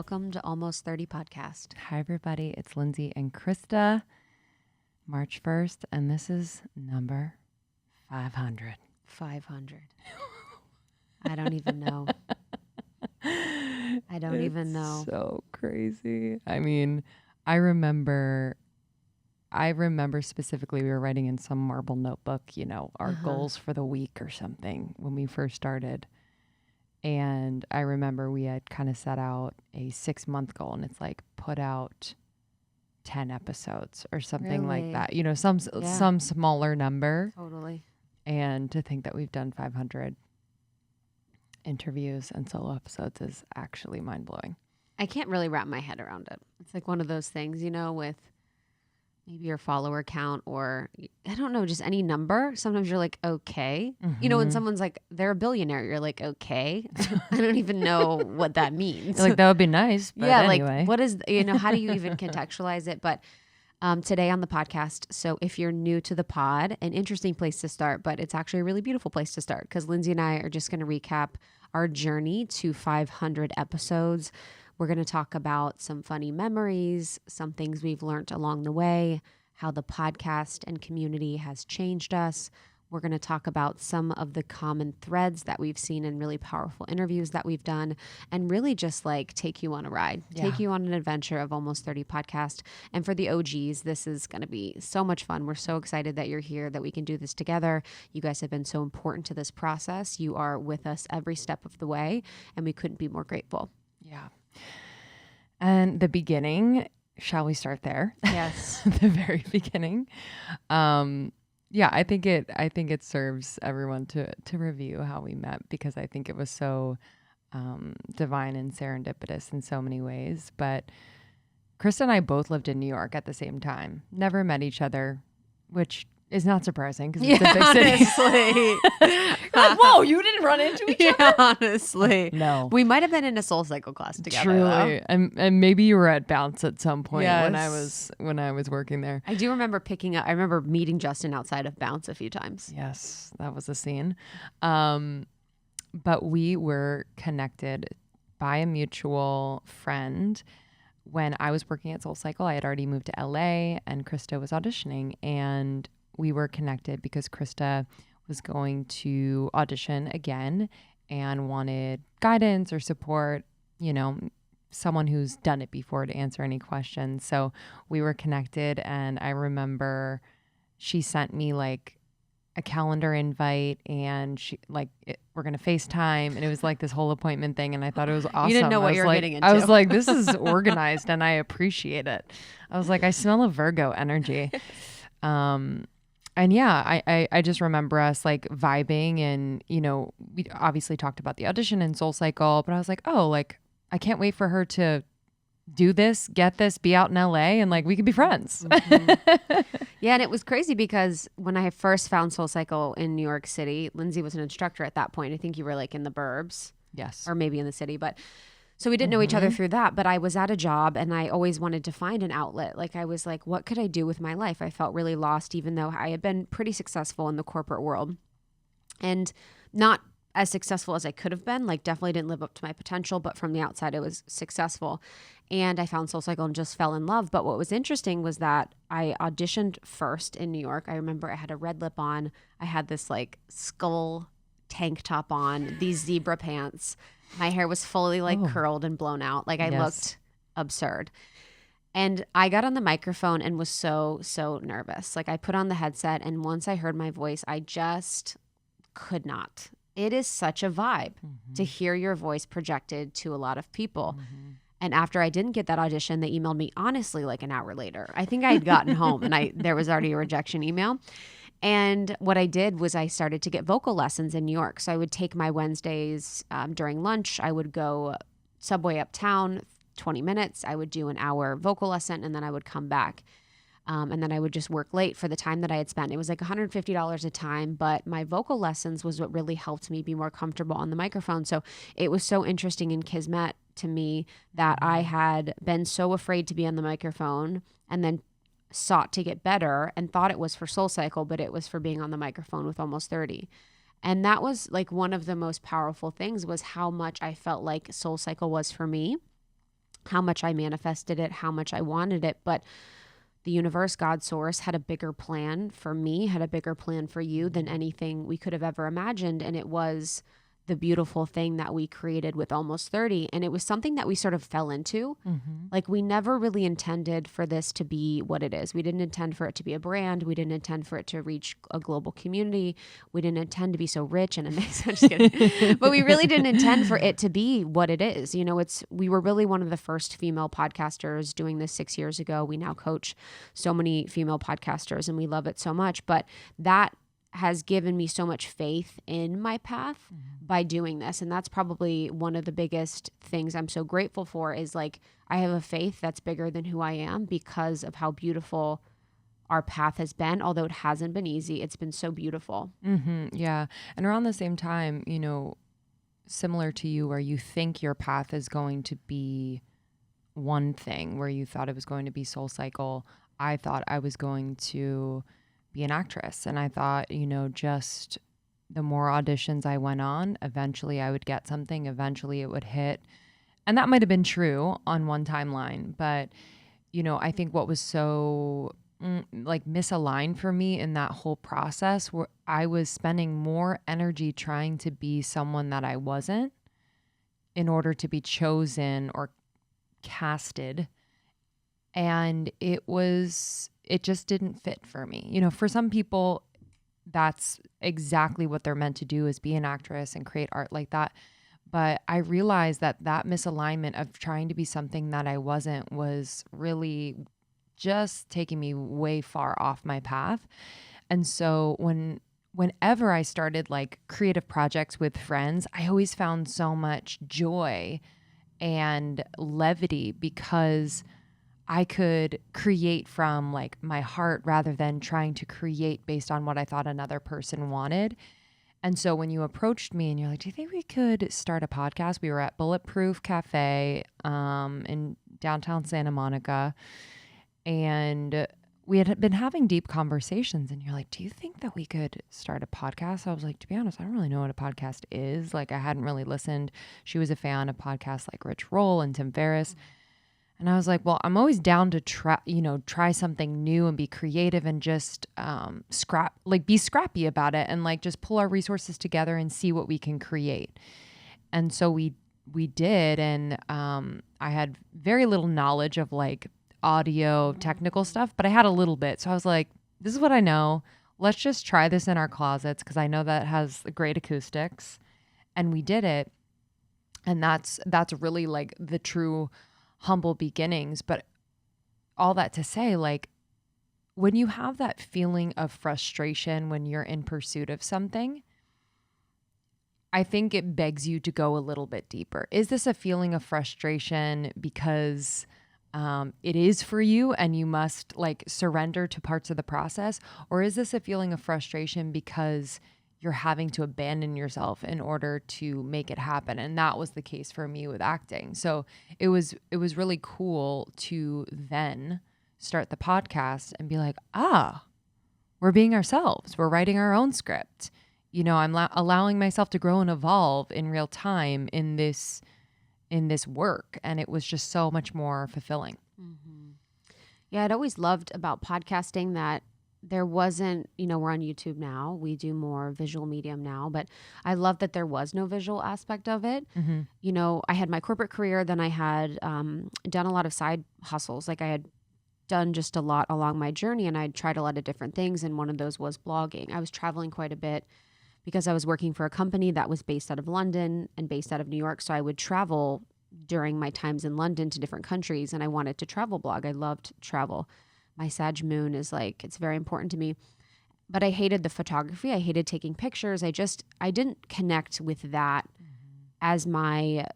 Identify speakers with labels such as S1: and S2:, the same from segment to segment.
S1: Welcome to Almost 30 Podcast.
S2: Hi, everybody. It's Lindsay and Krista. March 1st, and this is number 500.
S1: 500. I don't even know. I don't even know.
S2: So crazy. I mean, I remember specifically we were writing in some marble notebook, you know, our goals for the week or something when we first started. And I remember we had kind of set out a 6-month goal, and it's like put out 10 episodes or something like that. You know, some smaller number.
S1: Totally.
S2: And to think that we've done 500 interviews and solo episodes is actually mind-blowing.
S1: I can't really wrap my head around it. It's like one of those things, you know, with maybe your follower count or I don't know, just any number. Sometimes you're like, okay. You know, when someone's like, they're a billionaire, you're like, okay. I don't even know what that means.
S2: Like, that would be nice. But anyway.
S1: Like, what is, you know, how do you even contextualize it? But today on the podcast, so if you're new to the pod, an interesting place to start, but it's actually a really beautiful place to start because Lindsay and I are just going to recap our journey to 500 episodes. We're going to talk about some funny memories, some things we've learned along the way, how the podcast and community has changed us. We're going to talk about some of the common threads that we've seen in really powerful interviews that we've done, and really just like take you on a ride, take you on an adventure of Almost 30 Podcast. And for the OGs, this is going to be so much fun. We're so excited that you're here, that we can do this together. You guys have been so important to this process. You are with us every step of the way, and we couldn't be more grateful.
S2: Yeah. And the beginning, shall we start there?
S1: Yes.
S2: The very beginning. Yeah, I think it serves everyone to review how we met, because I think it was so divine and serendipitous in so many ways. But Krista and I both lived in New York at the same time. Never met each other, which is not surprising because it's a big city.
S1: Like,
S2: whoa, you didn't run into each other?
S1: Honestly.
S2: No.
S1: We might have been in a Soul Cycle class together.
S2: Truly. And maybe you were at Bounce at some point
S1: Yes.
S2: when I was working there.
S1: I do remember I remember meeting Justin outside of Bounce a few times.
S2: Yes, that was a scene. But we were connected by a mutual friend. When I was working at Soul Cycle, I had already moved to LA and Krista was auditioning, and we were connected because Krista was going to audition again and wanted guidance or support, you know, someone who's done it before to answer any questions. So we were connected, and I remember she sent me like a calendar invite, and she we're going to FaceTime, and it was like this whole appointment thing, and I thought it was awesome.
S1: You didn't know what you were getting into.
S2: I was like, this is organized and I appreciate it. I was like, I smell a Virgo energy. And yeah, I just remember us like vibing, and, you know, we obviously talked about the audition and Soul Cycle, but I was like, oh, like, I can't wait for her to do this, get this, be out in LA, and like we could be friends.
S1: Yeah, and it was crazy because when I first found Soul Cycle in New York City, Lindsay was an instructor at that point. I think you were like in the burbs.
S2: Yes.
S1: Or maybe in the city, but so we didn't know each other through that, but I was at a job and I always wanted to find an outlet. Like I was like, what could I do with my life? I felt really lost, even though I had been pretty successful in the corporate world and not as successful as I could have been. Like definitely didn't live up to my potential, but from the outside it was successful. And I found Soul Cycle and just fell in love. But what was interesting was that I auditioned first in New York. I remember I had a red lip on. I had this like skull tank top on, these zebra pants. My hair was fully like curled and blown out. Like I looked absurd. And I got on the microphone and was so nervous. Like I put on the headset, and once I heard my voice, I just could not. It is such a vibe to hear your voice projected to a lot of people. And after I didn't get that audition, they emailed me honestly like an hour later. I think I had gotten home and there was already a rejection email. And what I did was I started to get vocal lessons in New York. So I would take my Wednesdays during lunch. I would go subway uptown, 20 minutes. I would do an hour vocal lesson, and then I would come back. And then I would just work late for the time that I had spent. It was like $150 a time, but my vocal lessons was what really helped me be more comfortable on the microphone. So it was so interesting in Kismet to me that I had been so afraid to be on the microphone and then sought to get better and thought it was for Soul Cycle, but it was for being on the microphone with Almost 30. And that was like one of the most powerful things, was how much I felt like Soul Cycle was for me. how much I manifested it, how much I wanted it. But the universe, God, source, had a bigger plan for me, had a bigger plan for you than anything we could have ever imagined. And it was the beautiful thing that we created with Almost 30. And it was something that we sort of fell into. Like, we never really intended for this to be what it is. We didn't intend for it to be a brand. We didn't intend for it to reach a global community. We didn't intend to be so rich and amazing. I'm just kidding. But we really didn't intend for it to be what it is. You know, we were really one of the first female podcasters doing this 6 years ago. We now coach so many female podcasters and we love it so much. But that has given me so much faith in my path by doing this. And that's probably one of the biggest things I'm so grateful for, is like, I have a faith that's bigger than who I am because of how beautiful our path has been. Although it hasn't been easy, it's been so beautiful.
S2: Yeah. And around the same time, you know, similar to you, where you think your path is going to be one thing, where you thought it was going to be SoulCycle, I thought I was going to be an actress. And I thought, you know, just the more auditions I went on, eventually I would get something, eventually it would hit. And that might have been true on one timeline. But, you know, I think what was so like misaligned for me in that whole process, where I was spending more energy trying to be someone that I wasn't in order to be chosen or casted. And it just didn't fit for me. You know, for some people, that's exactly what they're meant to do, is be an actress and create art like that. But I realized that misalignment of trying to be something that I wasn't was really just taking me way far off my path. And so whenever I started like creative projects with friends, I always found so much joy and levity because I could create from like my heart rather than trying to create based on what I thought another person wanted. And so when you approached me and you're like, do you think we could start a podcast? We were at Bulletproof Cafe in downtown Santa Monica. And we had been having deep conversations, and you're like, do you think that we could start a podcast? I was like, to be honest, I don't really know what a podcast is. Like, I hadn't really listened. She was a fan of podcasts like Rich Roll and Tim Ferriss. And I was like, well, I'm always down to try something new and be creative and just be scrappy about it and like just pull our resources together and see what we can create. And so we did. And I had very little knowledge of like audio technical stuff, but I had a little bit. So I was like, this is what I know. Let's just try this in our closets because I know that has great acoustics. And we did it. And that's really like the true humble beginnings. But all that to say, like, when you have that feeling of frustration when you're in pursuit of something, I think it begs you to go a little bit deeper. Is this a feeling of frustration because it is for you and you must like surrender to parts of the process? Or is this a feeling of frustration because you're having to abandon yourself in order to make it happen? And that was the case for me with acting. So it was really cool to then start the podcast and be like, we're being ourselves. We're writing our own script. You know, I'm allowing myself to grow and evolve in real time in this work. And it was just so much more fulfilling.
S1: Mm-hmm. Yeah, I'd always loved about podcasting that there wasn't, you know, we're on YouTube now. We do more visual medium now, but I love that there was no visual aspect of it.
S2: Mm-hmm.
S1: You know, I had my corporate career, then I had done a lot of side hustles. Like I had done just a lot along my journey, and I'd tried a lot of different things. And one of those was blogging. I was traveling quite a bit because I was working for a company that was based out of London and based out of New York. So I would travel during my times in London to different countries, and I wanted to travel blog. I loved travel. My Sag moon is like, it's very important to me, but I hated the photography. I hated taking pictures. I didn't connect with that as my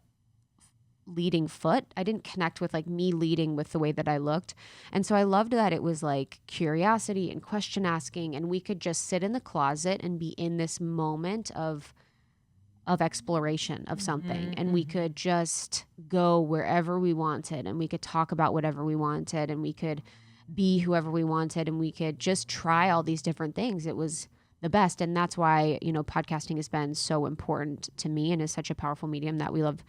S1: leading foot. I didn't connect with like me leading with the way that I looked. And so I loved that it was like curiosity and question asking, and we could just sit in the closet and be in this moment of exploration of something. And we could just go wherever we wanted, and we could talk about whatever we wanted, and we could be whoever we wanted, and we could just try all these different things. It was the best. And that's why, you know, podcasting has been so important to me and is such a powerful medium that we love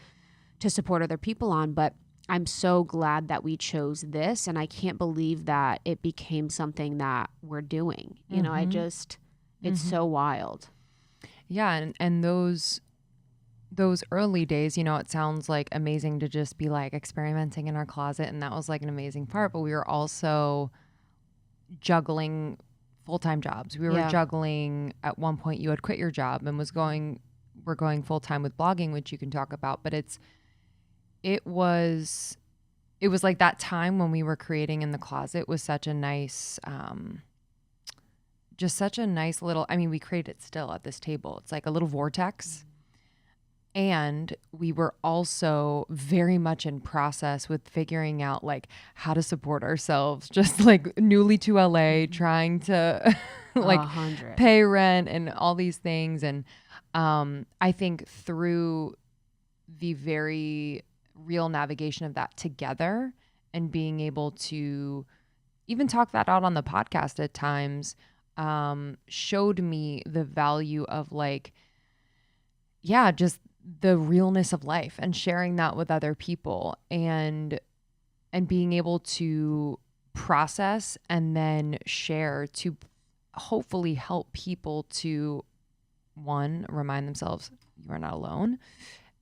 S1: to support other people on. But I'm so glad that we chose this, and I can't believe that it became something that we're doing. You know, it's so wild.
S2: Yeah, and those early days, you know, it sounds like amazing to just be like experimenting in our closet, and that was like an amazing part, but we were also juggling full-time jobs. We were juggling, at one point you had quit your job and we're going full-time with blogging, which you can talk about, but it was like that time when we were creating in the closet was such a nice just such a nice little, I mean, we create it still at this table. It's like a little vortex. And we were also very much in process with figuring out like how to support ourselves, just like newly to LA, trying to like pay rent and all these things. And I think through the very real navigation of that together and being able to even talk that out on the podcast at times, showed me the value of like, yeah, just the realness of life and sharing that with other people and being able to process and then share to hopefully help people to, one, remind themselves you are not alone,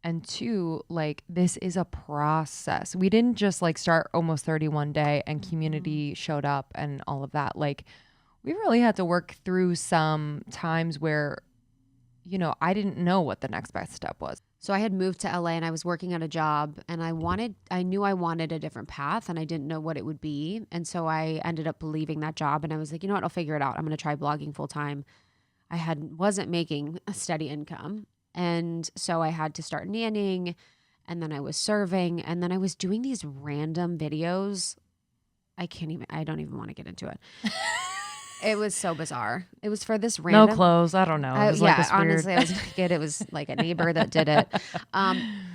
S2: and two, like, this is a process. We didn't just like start Almost 31 Day and community showed up and all of that. Like, we really had to work through some times where, you know, I didn't know what the next best step was.
S1: So I had moved to LA and I was working at a job, and I knew I wanted a different path, and I didn't know what it would be. And so I ended up leaving that job, and I was like, you know what, I'll figure it out. I'm going to try blogging full time. Wasn't making a steady income. And so I had to start nannying, and then I was serving, and then I was doing these random videos. I don't even want to get into it. It was so bizarre. It was for this random.
S2: No clothes. I don't know. It was like this
S1: honestly,
S2: weird.
S1: I was naked. It was like a neighbor that did it.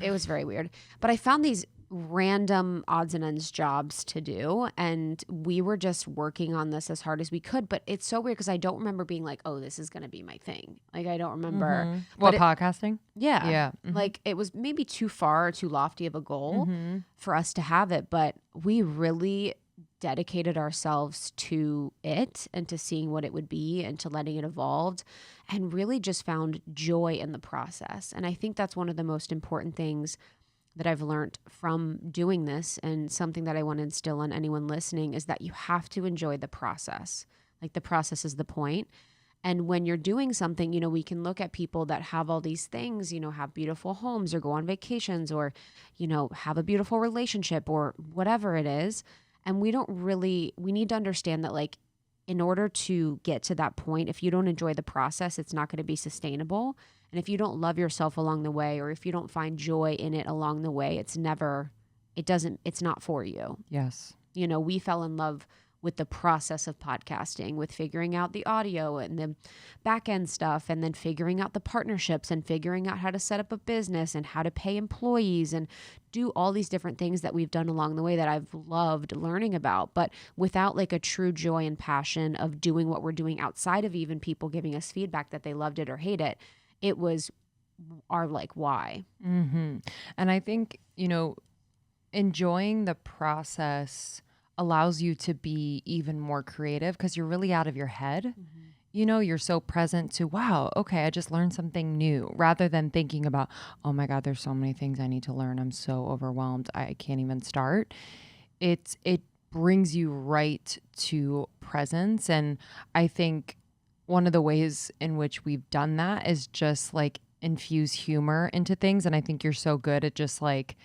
S1: It was very weird. But I found these random odds and ends jobs to do, and we were just working on this as hard as we could. But it's so weird because I don't remember being like, oh, this is going to be my thing. Like, I don't remember.
S2: What, podcasting?
S1: Yeah.
S2: Yeah.
S1: Like, it was maybe too far or too lofty of a goal for us to have it. But we really dedicated ourselves to it and to seeing what it would be and to letting it evolve, and really just found joy in the process. And I think that's one of the most important things that I've learned from doing this, and something that I want to instill on anyone listening, is that you have to enjoy the process. Like, the process is the point. And when you're doing something, you know, we can look at people that have all these things, you know, have beautiful homes or go on vacations or, you know, have a beautiful relationship or whatever it is. And we need to understand that, like, in order to get to that point, if you don't enjoy the process, it's not going to be sustainable. And if you don't love yourself along the way, or if you don't find joy in it along the way, it's not for you.
S2: Yes.
S1: You know, we fell in love with the process of podcasting, with figuring out the audio and the back end stuff, and then figuring out the partnerships and figuring out how to set up a business and how to pay employees and do all these different things that we've done along the way that I've loved learning about. But without like a true joy and passion of doing what we're doing outside of even people giving us feedback that they loved it or hate it, it was our like why.
S2: And I think, you know, enjoying the process allows you to be even more creative because you're really out of your head. You know, you're so present to, wow, okay, I just learned something new, rather than thinking about, oh my God, there's so many things I need to learn. I'm so overwhelmed. I can't even start. It brings you right to presence. And I think one of the ways in which we've done that is just like infuse humor into things. And I think you're so good at just like,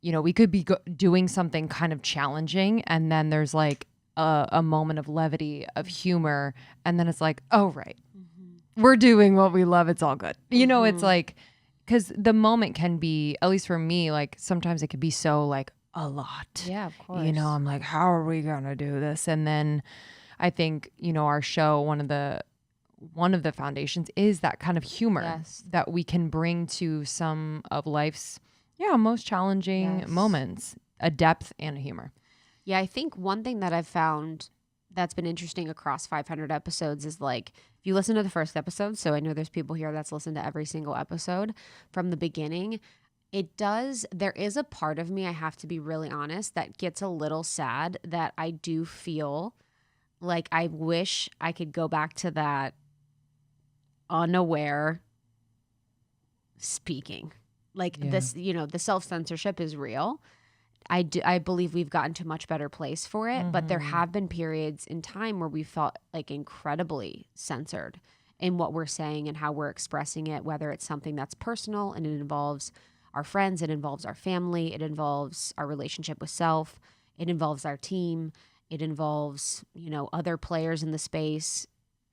S2: you know, we could be doing something kind of challenging, and then there's like a moment of levity, of humor, and then it's like, oh, right, we're doing what we love. It's all good. You know, it's like, because the moment can be, at least for me, like sometimes it could be so like a lot.
S1: Yeah, of course.
S2: You know, I'm like, how are we going to do this? And then I think, you know, our show, one of the foundations is that kind of humor that we can bring to some of life's most challenging moments, a depth and a humor.
S1: Yeah, I think one thing that I've found that's been interesting across 500 episodes is like, if you listen to the first episode, so I know there's people here that's listened to every single episode from the beginning, It does. There is a part of me, I have to be really honest, that gets a little sad that I do feel like I wish I could go back to that unaware speaking. Like this, the self-censorship is real. I believe we've gotten to a much better place for it, but there have been periods in time where we felt like incredibly censored in what we're saying and how we're expressing it, whether it's something that's personal and it involves our friends, it involves our family, it involves our relationship with self, it involves our team, it involves, other players in the space,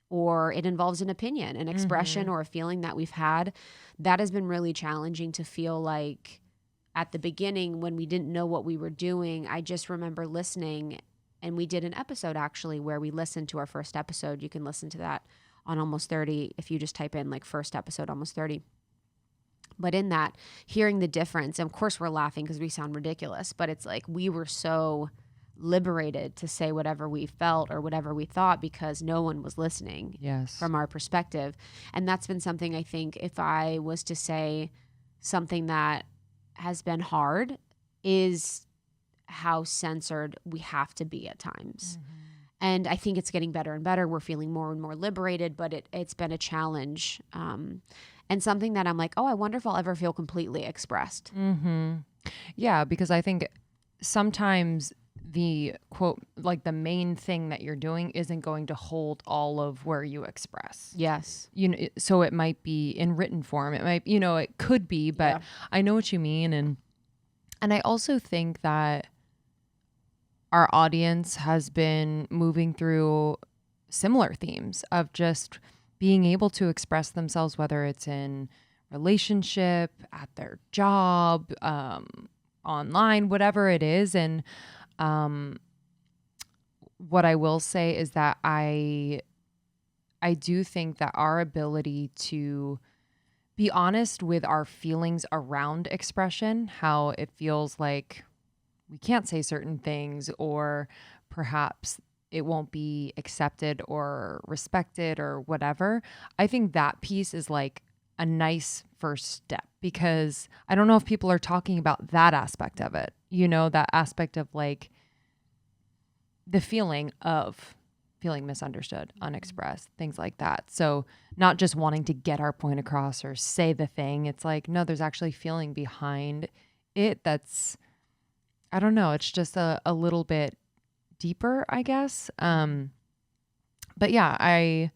S1: or it involves an opinion, an expression, or a feeling that we've had. That has been really challenging to feel like at the beginning when we didn't know what we were doing. I just remember listening, and we did an episode actually where we listened to our first episode. You can listen to that on Almost 30 if you just type in like first episode Almost 30. But in that, hearing the difference, and of course we're laughing because we sound ridiculous, but it's like we were so liberated to say whatever we felt or whatever we thought because no one was listening from our perspective. And that's been something, I think, if I was to say something that has been hard, is how censored we have to be at times. And I think it's getting better and better. We're feeling more and more liberated, but it's been a challenge. And something that I'm like, oh, I wonder if I'll ever feel completely expressed.
S2: Yeah, because I think sometimes the quote, like the main thing that you're doing isn't going to hold all of where you express.
S1: Yes.
S2: So it might be in written form. It might, it could be, but I know what you mean. And I also think that our audience has been moving through similar themes of just being able to express themselves, whether it's in relationship, at their job, online, whatever it is. And what I will say is that I do think that our ability to be honest with our feelings around expression, how it feels like we can't say certain things, or perhaps it won't be accepted or respected or whatever. I think that piece is like a nice first step, because I don't know if people are talking about that aspect of it, that aspect of like the feeling misunderstood, unexpressed, things like that. So not just wanting to get our point across or say the thing. It's like, no, there's actually feeling behind it. That's, I don't know. It's just a little bit deeper, I guess. But yeah,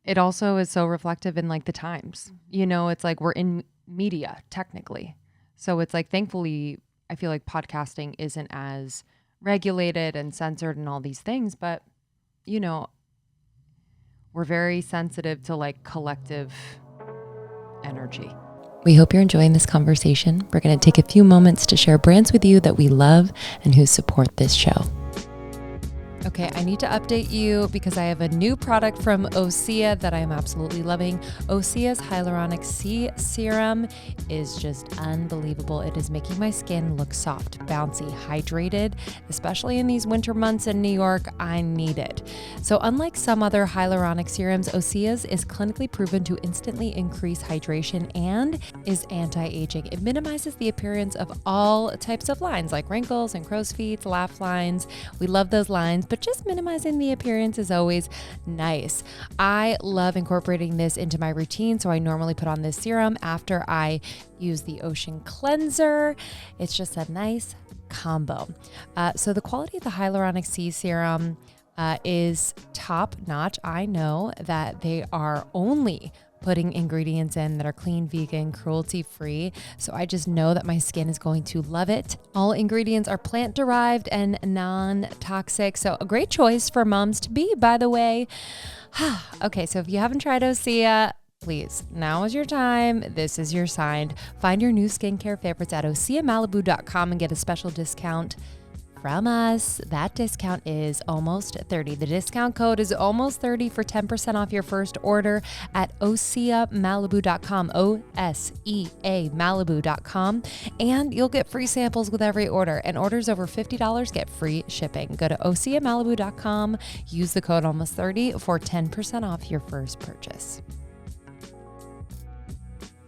S2: it also is so reflective in like the times, it's like we're in media technically. So it's like, thankfully, I feel like podcasting isn't as regulated and censored and all these things, but we're very sensitive to like collective energy. We hope you're enjoying this conversation. We're going to take a few moments to share brands with you that we love and who support this show. Okay, I need to update you because I have a new product from Osea that I am absolutely loving. Osea's Hyaluronic C Serum is just unbelievable. It is making my skin look soft, bouncy, hydrated, especially in these winter months in New York. I need it. So unlike some other hyaluronic serums, Osea's is clinically proven to instantly increase hydration and is anti-aging. It minimizes the appearance of all types of lines like wrinkles and crow's feet, laugh lines. We love those lines, but just minimizing the appearance is always nice. I love incorporating this into my routine. So I normally put on this serum after I use the Ocean Cleanser. It's just a nice combo. So the quality of the Hyaluronic C Serum is top notch. I know that they are only putting ingredients in that are clean, vegan, cruelty-free. So I just know that my skin is going to love it. All ingredients are plant-derived and non-toxic. So a great choice for moms to be, by the way. Okay, so if you haven't tried Osea, please, now is your time. This is your sign. Find your new skincare favorites at OseaMalibu.com and get a special discount from us. That discount is Almost 30. The discount code is Almost 30 for 10% off your first order at OseaMalibu.com, OSEA Malibu.com, and you'll get free samples with every order. And orders over $50 get free shipping. Go to OseaMalibu.com, use the code Almost 30 for 10% off your first purchase.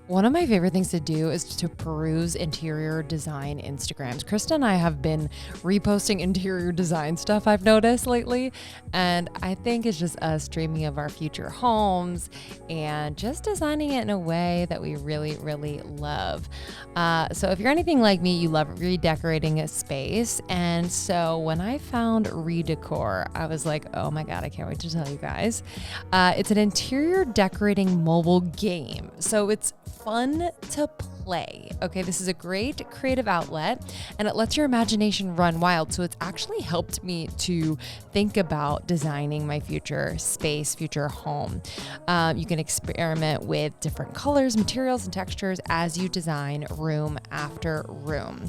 S2: One of my favorite things to do is to peruse interior design Instagrams. Krista and I have been reposting interior design stuff I've noticed lately, and I think it's just us dreaming of our future homes and just designing it in a way that we really, really love. So if you're anything like me, you love redecorating a space. And so when I found Redecor, I was like, oh my God, I can't wait to tell you guys. It's an interior decorating mobile game. So it's fun to play. Okay, this is a great creative outlet and it lets your imagination run wild. So it's actually helped me to think about designing my future space, future home. You can experiment with different colors, materials, and textures as you design room after room.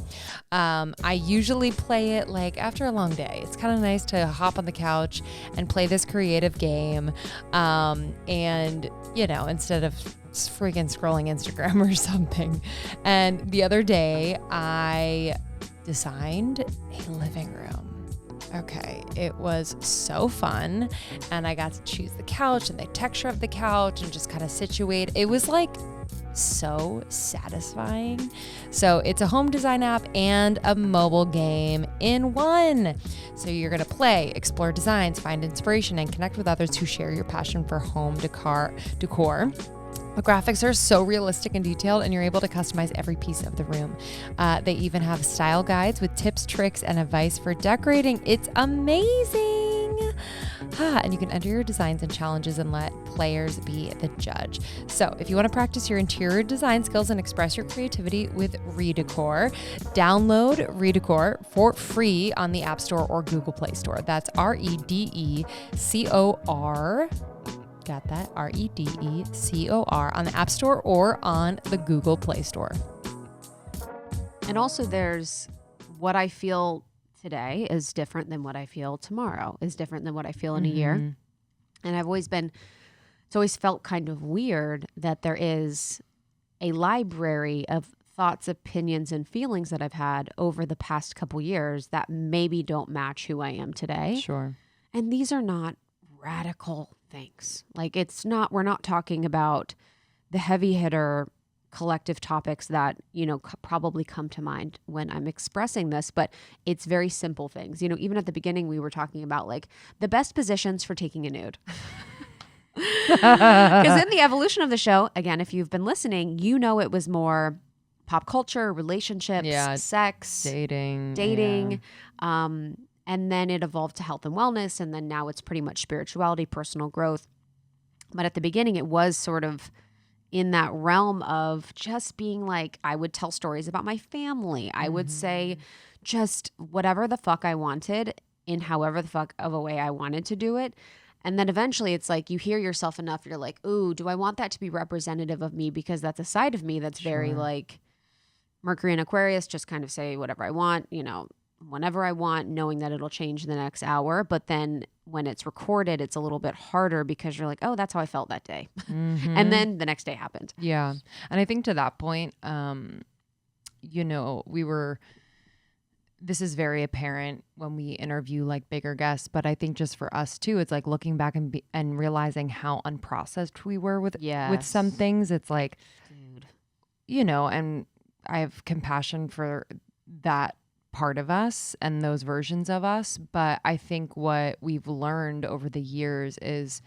S2: I usually play it like after a long day. It's kind of nice to hop on the couch and play this creative game. And, you know, instead of freaking scrolling Instagram or something. And the other day I designed a living room. Okay, it was so fun. And I got to choose the couch and the texture of the couch and just kind of situate. It was like so satisfying. So it's a home design app and a mobile game in one. So you're going to play, explore designs, find inspiration, and connect with others who share your passion for home decor. The graphics are so realistic and detailed, and you're able to customize every piece of the room. They even have style guides with tips, tricks, and advice for decorating. It's amazing. And you can enter your designs and challenges and let players be the judge. So if you want to practice your interior design skills and express your creativity with Redecor, download Redecor for free on the App Store or Google Play Store. That's Redecor. Got that? Redecor on the App Store or on the Google Play Store.
S1: And also there's what I feel today is different than what I feel tomorrow, is different than what I feel in a year. And it's always felt kind of weird that there is a library of thoughts, opinions, and feelings that I've had over the past couple years that maybe don't match who I am today.
S2: Sure.
S1: And these are not radical things. Like we're not talking about the heavy hitter collective topics that, probably come to mind when I'm expressing this, but it's very simple things. Even at the beginning, we were talking about like the best positions for taking a nude. Because in the evolution of the show, again, if you've been listening, it was more pop culture, relationships, sex, dating. And then it evolved to health and wellness. And then now it's pretty much spirituality, personal growth. But at the beginning, it was sort of in that realm of just being like, I would tell stories about my family. I would say just whatever the fuck I wanted in however the fuck of a way I wanted to do it. And then eventually it's like you hear yourself enough. You're like, ooh, do I want that to be representative of me? Because that's a side of me that's very like Mercury and Aquarius, just kind of say whatever I want, whenever I want, knowing that it'll change in the next hour. But then when it's recorded, it's a little bit harder because you're like, oh, that's how I felt that day. And then the next day happened.
S2: Yeah. And I think to that point, this is very apparent when we interview like bigger guests, but I think just for us too, it's like looking back and realizing how unprocessed we were with some things. It's like, and I have compassion for that part of us and those versions of us. But I think what we've learned over the years is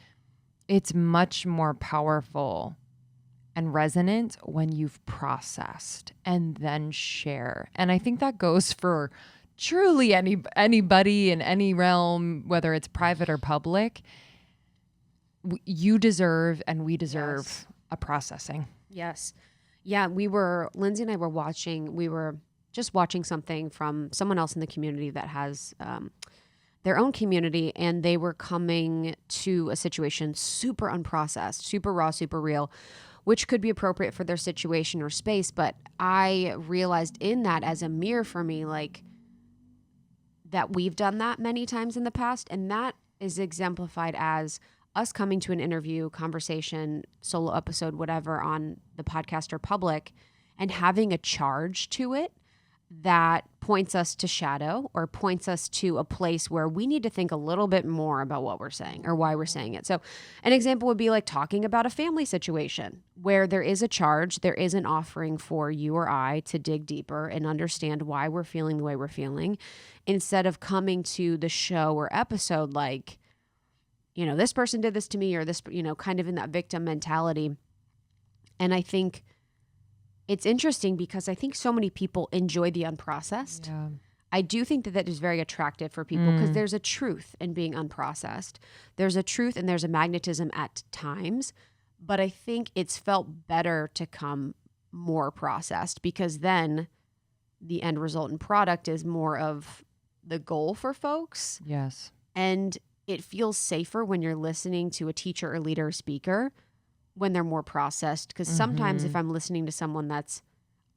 S2: it's much more powerful and resonant when you've processed and then share. And I think that goes for truly anybody in any realm, whether it's private or public. You deserve and we deserve a processing.
S1: Yes. Yeah, Lindsay and I were just watching something from someone else in the community that has their own community, and they were coming to a situation super unprocessed, super raw, super real, which could be appropriate for their situation or space. But I realized in that as a mirror for me, like that we've done that many times in the past. And that is exemplified as us coming to an interview, conversation, solo episode, whatever on the podcast or public, and having a charge to it. that points us to shadow or points us to a place where we need to think a little bit more about what we're saying or why we're saying it. So an example would be like talking about a family situation where there is a charge, there is an offering for you or I to dig deeper and understand why we're feeling the way we're feeling, instead of coming to the show or episode like, this person did this to me, or this, kind of in that victim mentality. And I think it's interesting because I think so many people enjoy the unprocessed.
S2: Yeah.
S1: I do think that is very attractive for people because there's a truth in being unprocessed. There's a truth and there's a magnetism at times, but I think it's felt better to come more processed because then the end result and product is more of the goal for folks.
S2: Yes.
S1: And it feels safer when you're listening to a teacher or leader or speaker when they're more processed. Because sometimes if I'm listening to someone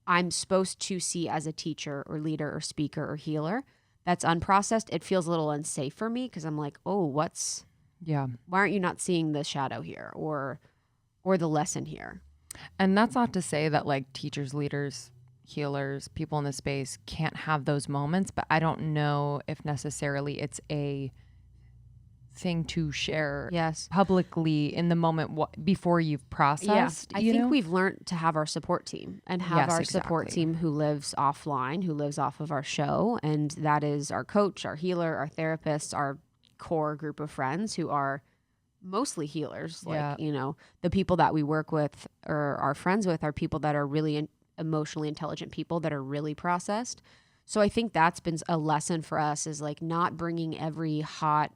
S1: I'm supposed to see as a teacher or leader or speaker or healer that's unprocessed, it feels a little unsafe for me because I'm like, oh, why aren't you not seeing the shadow here or the lesson here?
S2: And that's not to say that like teachers, leaders, healers, people in the space can't have those moments, but I don't know if necessarily it's a thing to share publicly in the moment before you've processed.
S1: I think we've learned to have our support team and have our support team who lives offline, who lives off of our show. And that is our coach, our healer, our therapist, our core group of friends who are mostly healers. Like, the people that we work with or are friends with are people that are really emotionally intelligent people that are really processed. So I think that's been a lesson for us, is like not bringing every hot,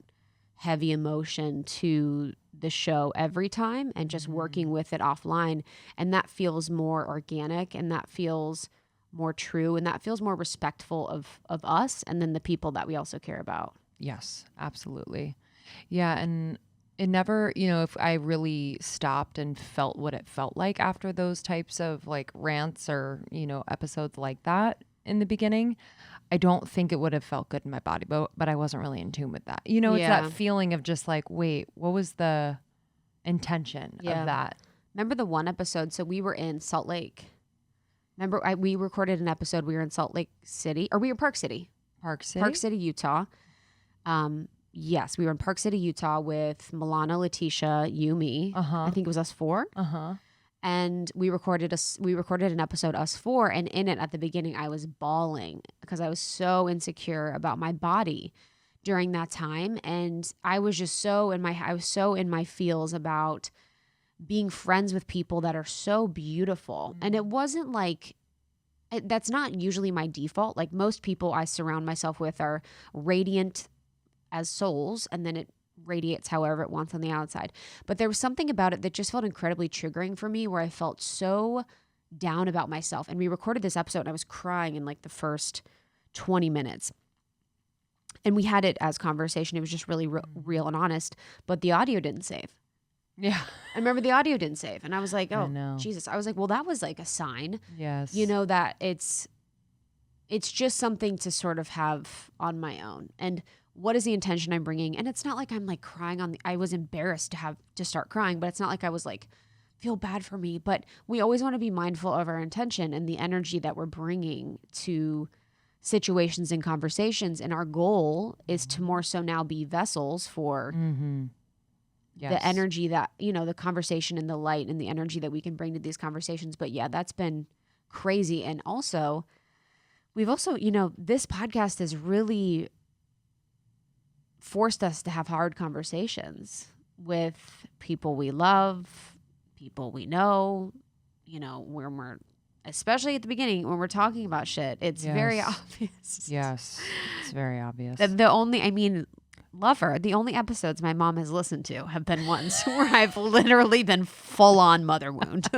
S1: heavy emotion to the show every time and just working with it offline. And that feels more organic and that feels more true and that feels more respectful of us and then the people that we also care about.
S2: Yes, absolutely. Yeah. And it never, if I really stopped and felt what it felt like after those types of like rants or, episodes like that in the beginning, I don't think it would have felt good in my body, but I wasn't really in tune with that. It's that feeling of just like, wait, what was the intention of that?
S1: Remember the one episode? So we were in Salt Lake. Remember we recorded an episode. We were in Salt Lake City, or we were Park City, Utah. Yes, we were in Park City, Utah with Milana, Letitia, you, me. I think it was us four. And we recorded an episode, us four, and in it at the beginning I was bawling because I was so insecure about my body during that time, and I was just so in my feels about being friends with people that are so beautiful. And it wasn't like that's not usually my default. Like most people I surround myself with are radiant as souls, and then it radiates however it wants on the outside. But there was something about it that just felt incredibly triggering for me, where I felt so down about myself. And we recorded this episode and I was crying in like the first 20 minutes. And we had it as conversation. It was just really real and honest, but the audio didn't save.
S2: Yeah.
S1: I remember the audio didn't save. And I was like, oh, Jesus. I was like, well, that was like a sign.
S2: Yes.
S1: That it's just something to sort of have on my own. And what is the intention I'm bringing? And it's not like I'm like crying I was embarrassed to start crying, but it's not like I was like, feel bad for me. But we always want to be mindful of our intention and the energy that we're bringing to situations and conversations. And our goal is to more so now be vessels for the energy that, the conversation and the light and the energy that we can bring to these conversations. But yeah, that's been crazy. And also, we've also, this podcast has really forced us to have hard conversations with people we love, people we know, when we're, especially at the beginning, when we're talking about shit, it's very obvious.
S2: Yes, it's very obvious.
S1: The only episodes my mom has listened to have been ones where I've literally been full on mother wound.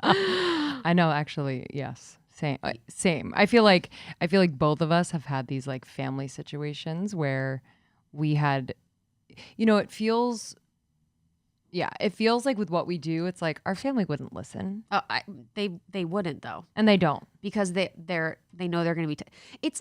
S2: I know, actually, yes. Same. I feel like both of us have had these like family situations where we had, it feels like with what we do, it's like our family wouldn't listen.
S1: Oh, they wouldn't though,
S2: and they don't,
S1: because they know they're gonna be. It's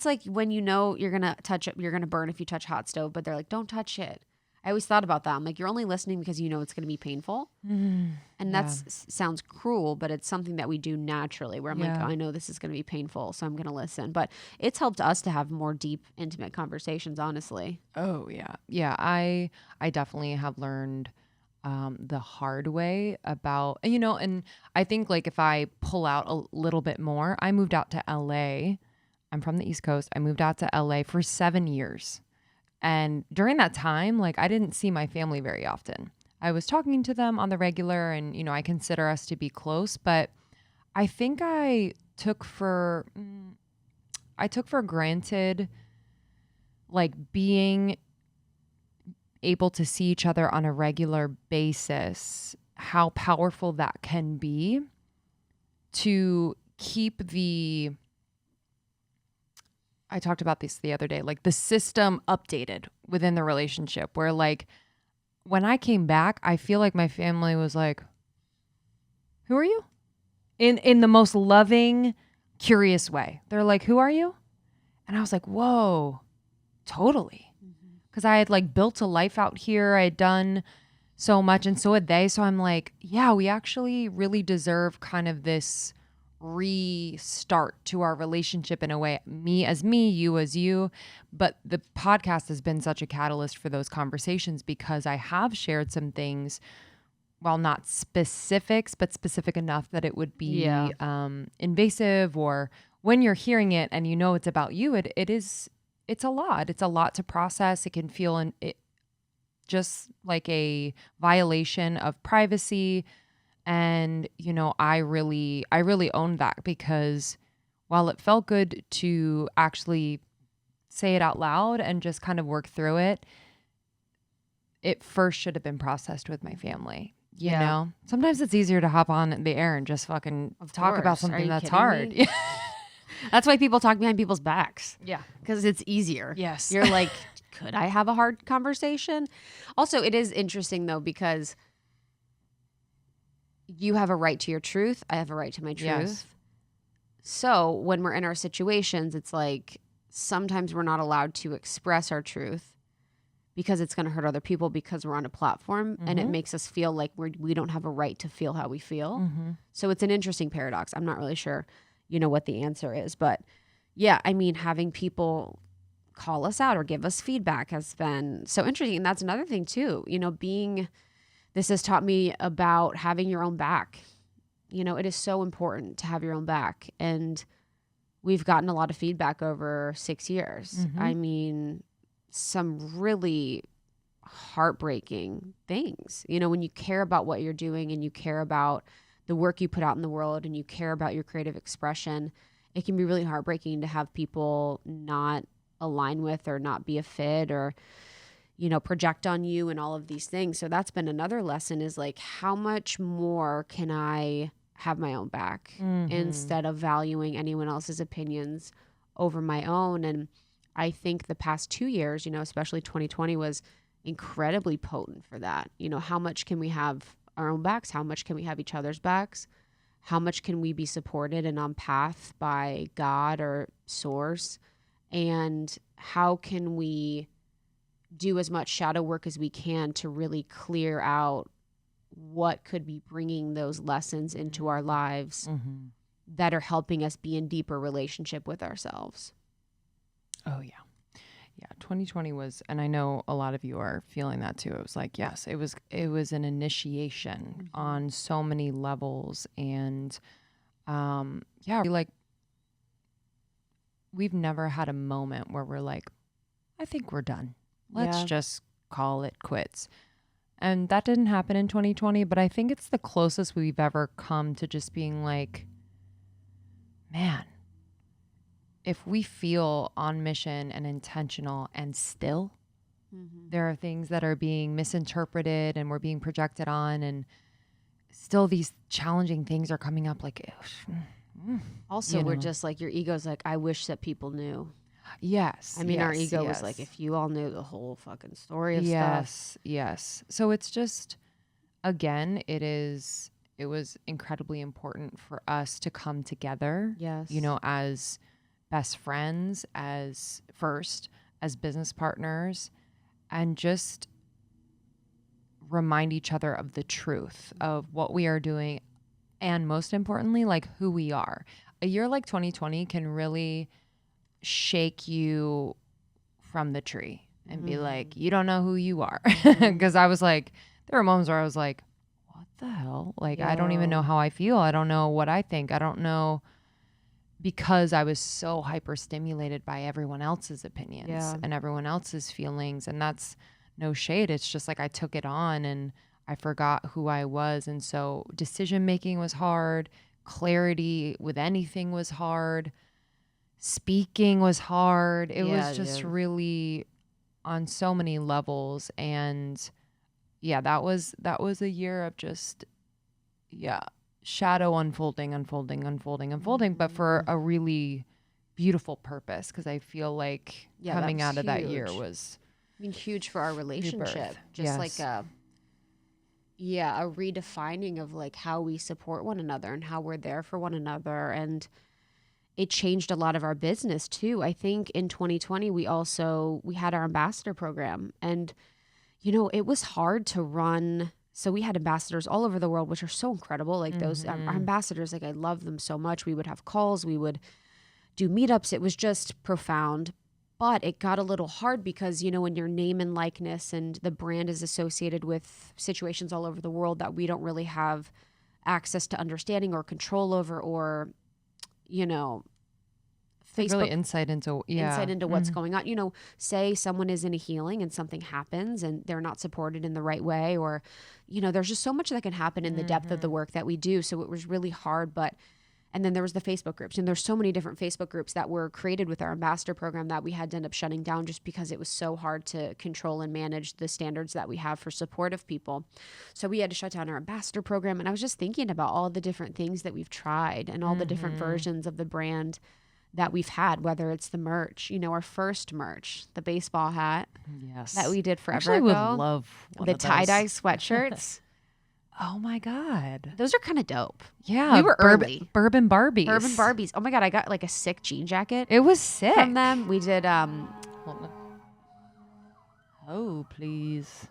S1: like when you're gonna burn if you touch hot stove, but they're like, don't touch it. I always thought about that. I'm like, you're only listening because you know it's going to be painful. And that's sounds cruel, but it's something that we do naturally where I'm like, I know this is going to be painful, so I'm going to listen. But it's helped us to have more deep, intimate conversations, honestly.
S2: Oh, yeah. Yeah, I definitely have learned the hard way about, and I think like if I pull out a little bit more, I moved out to LA. I'm from the East Coast. I moved out to LA for 7 years. And during that time, like I didn't see my family very often. I was talking to them on the regular and, I consider us to be close, but I think I took for granted like being able to see each other on a regular basis, how powerful that can be to keep I talked about this the other day, like the system updated within the relationship where like when I came back, I feel like my family was like, who are you? In the most loving, curious way. They're like, who are you? And I was like, whoa, totally. Because I had like built a life out here. I had done so much and so had they. So I'm like, yeah, we actually really deserve kind of this restart to our relationship in a way. Me as me, you as you. But the podcast has been such a catalyst for those conversations because I have shared some things, while not specifics, but specific enough that it would be invasive, or when you're hearing it and you know it's about you, it's a lot. It's a lot to process. It can feel just like a violation of privacy. And, I really owned that because while it felt good to actually say it out loud and just kind of work through it, it first should have been processed with my family. You know, sometimes it's easier to hop on the air and just fucking talk about something that's hard.
S1: That's why people talk behind people's backs.
S2: Yeah.
S1: Because it's easier.
S2: Yes.
S1: You're like, could I have a hard conversation? Also, it is interesting though, because you have a right to your truth. I have a right to my truth.
S2: Yes.
S1: So when we're in our situations, it's like sometimes we're not allowed to express our truth because it's going to hurt other people because we're on a platform and it makes us feel like we don't have a right to feel how we feel. So it's an interesting paradox. I'm not really sure, what the answer is. But yeah, I mean, having people call us out or give us feedback has been so interesting. And that's another thing too, this has taught me about having your own back. It is so important to have your own back. And we've gotten a lot of feedback over 6 years. I mean, some really heartbreaking things, when you care about what you're doing and you care about the work you put out in the world and you care about your creative expression, it can be really heartbreaking to have people not align with or not be a fit or, project on you and all of these things. So that's been another lesson is like, how much more can I have my own back instead of valuing anyone else's opinions over my own? And I think the past 2 years, especially 2020 was incredibly potent for that. How much can we have our own backs? How much can we have each other's backs? How much can we be supported and on path by God or source? And how can we do as much shadow work as we can to really clear out what could be bringing those lessons into our lives that are helping us be in deeper relationship with ourselves?
S2: Oh, yeah. Yeah. 2020 was, and I know a lot of you are feeling that too. It was like, yes, it was an initiation on so many levels. And we've never had a moment where we're like, I think we're done. Let's just call it quits. And that didn't happen in 2020, but I think it's the closest we've ever come to just being like, man, if we feel on mission and intentional and still, there are things that are being misinterpreted and we're being projected on, and still these challenging things are coming up. Like,
S1: also, we're just like, your ego's like, I wish that people knew.
S2: Yes.
S1: I mean, our ego was like, if you all knew the whole fucking story of stuff.
S2: Yes. So it's just, again, it was incredibly important for us to come together.
S1: Yes.
S2: As best friends, as business partners, and just remind each other of the truth of what we are doing, and most importantly, like who we are. A year like 2020 can really shake you from the tree and be like, you don't know who you are. Because I was like, there were moments where I was like, what the hell? Like, I don't even know how I feel. I don't know what I think. I don't know, because I was so hyper-stimulated by everyone else's opinions and everyone else's feelings. And that's no shade. It's just like I took it on and I forgot who I was. And so decision-making was hard. Clarity with anything was hard. Speaking was hard. It was just really on so many levels. And yeah, that was a year of just, shadow unfolding, but for a really beautiful purpose. Because I feel like coming out of that year was,
S1: I mean, huge for our relationship. Just like a redefining of like how we support one another and how we're there for one another. And it changed a lot of our business too. I think in 2020, we had our ambassador program, and, you know, it was hard to run. So we had ambassadors all over the world, which are so incredible. Like those our ambassadors, like I love them so much. We would have calls, we would do meetups. It was just profound. But it got a little hard because, you know, when your name and likeness and the brand is associated with situations all over the world that we don't really have access to understanding or control over, or, you know, Facebook
S2: really insight into
S1: what's going on. You know, say someone is in a healing and something happens and they're not supported in the right way, or, you know, there's just so much that can happen in the depth of the work that we do. So it was really hard. And then there was the Facebook groups, and there's so many different Facebook groups that were created with our ambassador program that we had to end up shutting down just because it was so hard to control and manage the standards that we have for support of people. So we had to shut down our ambassador program. And I was just thinking about all the different things that we've tried and all the different versions of the brand that we've had, whether it's the merch, you know, our first merch, the baseball hat that we did forever ago.
S2: I would love one
S1: the
S2: of those.
S1: tie-dye sweatshirts.
S2: Oh my God.
S1: Those are kind of dope.
S2: Yeah.
S1: We were early.
S2: Bourbon Barbies.
S1: Bourbon Barbies. Oh my God. I got like a sick jean jacket.
S2: It was sick.
S1: From them. We did,
S2: oh, please.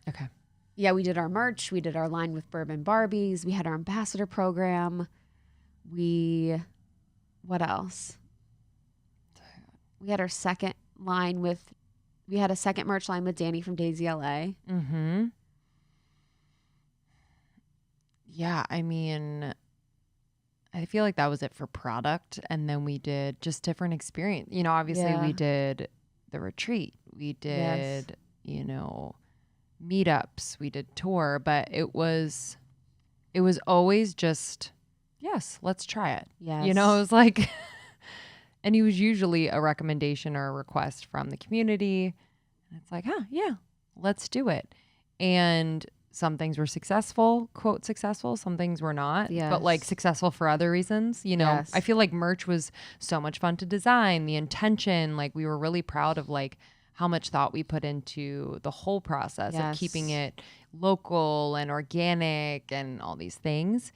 S2: Okay.
S1: Yeah, we did our merch. We did our line with Bourbon Barbies. We had our ambassador program. What else? We had our second line with, we had a second merch line with Danny from Daisy LA.
S2: Mm-hmm. Yeah, I mean, I feel like that was it for product. And then we did just different experience. You know, obviously we did the retreat. We did, you know, meetups. We did tour. But it was always just, yes, let's try it.
S1: Yes.
S2: You know, it was like, and it was usually a recommendation or a request from the community. And it's like, yeah, let's do it. And some things were successful, quote successful. Some things were not, but like successful for other reasons. You know, I feel like merch was so much fun to design. The intention, like we were really proud of like how much thought we put into the whole process of keeping it local and organic and all these things.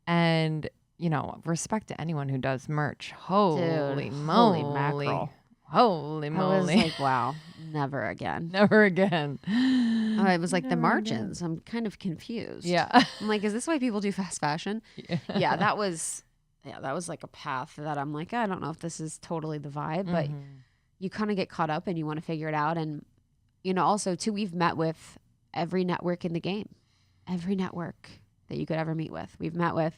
S2: And, you know, respect to anyone who does merch. Holy moly.
S1: Holy mackerel.
S2: Holy moly.
S1: I was like, wow, never again.
S2: Never again.
S1: It was like the margins. I'm kind of confused.
S2: Yeah.
S1: I'm like, is this why people do fast fashion? Yeah, that was like a path that I'm like, I don't know if this is totally the vibe, but you kind of get caught up and you want to figure it out. And, you know, also too, we've met with every network in the game, every network that you could ever meet with. We've met with,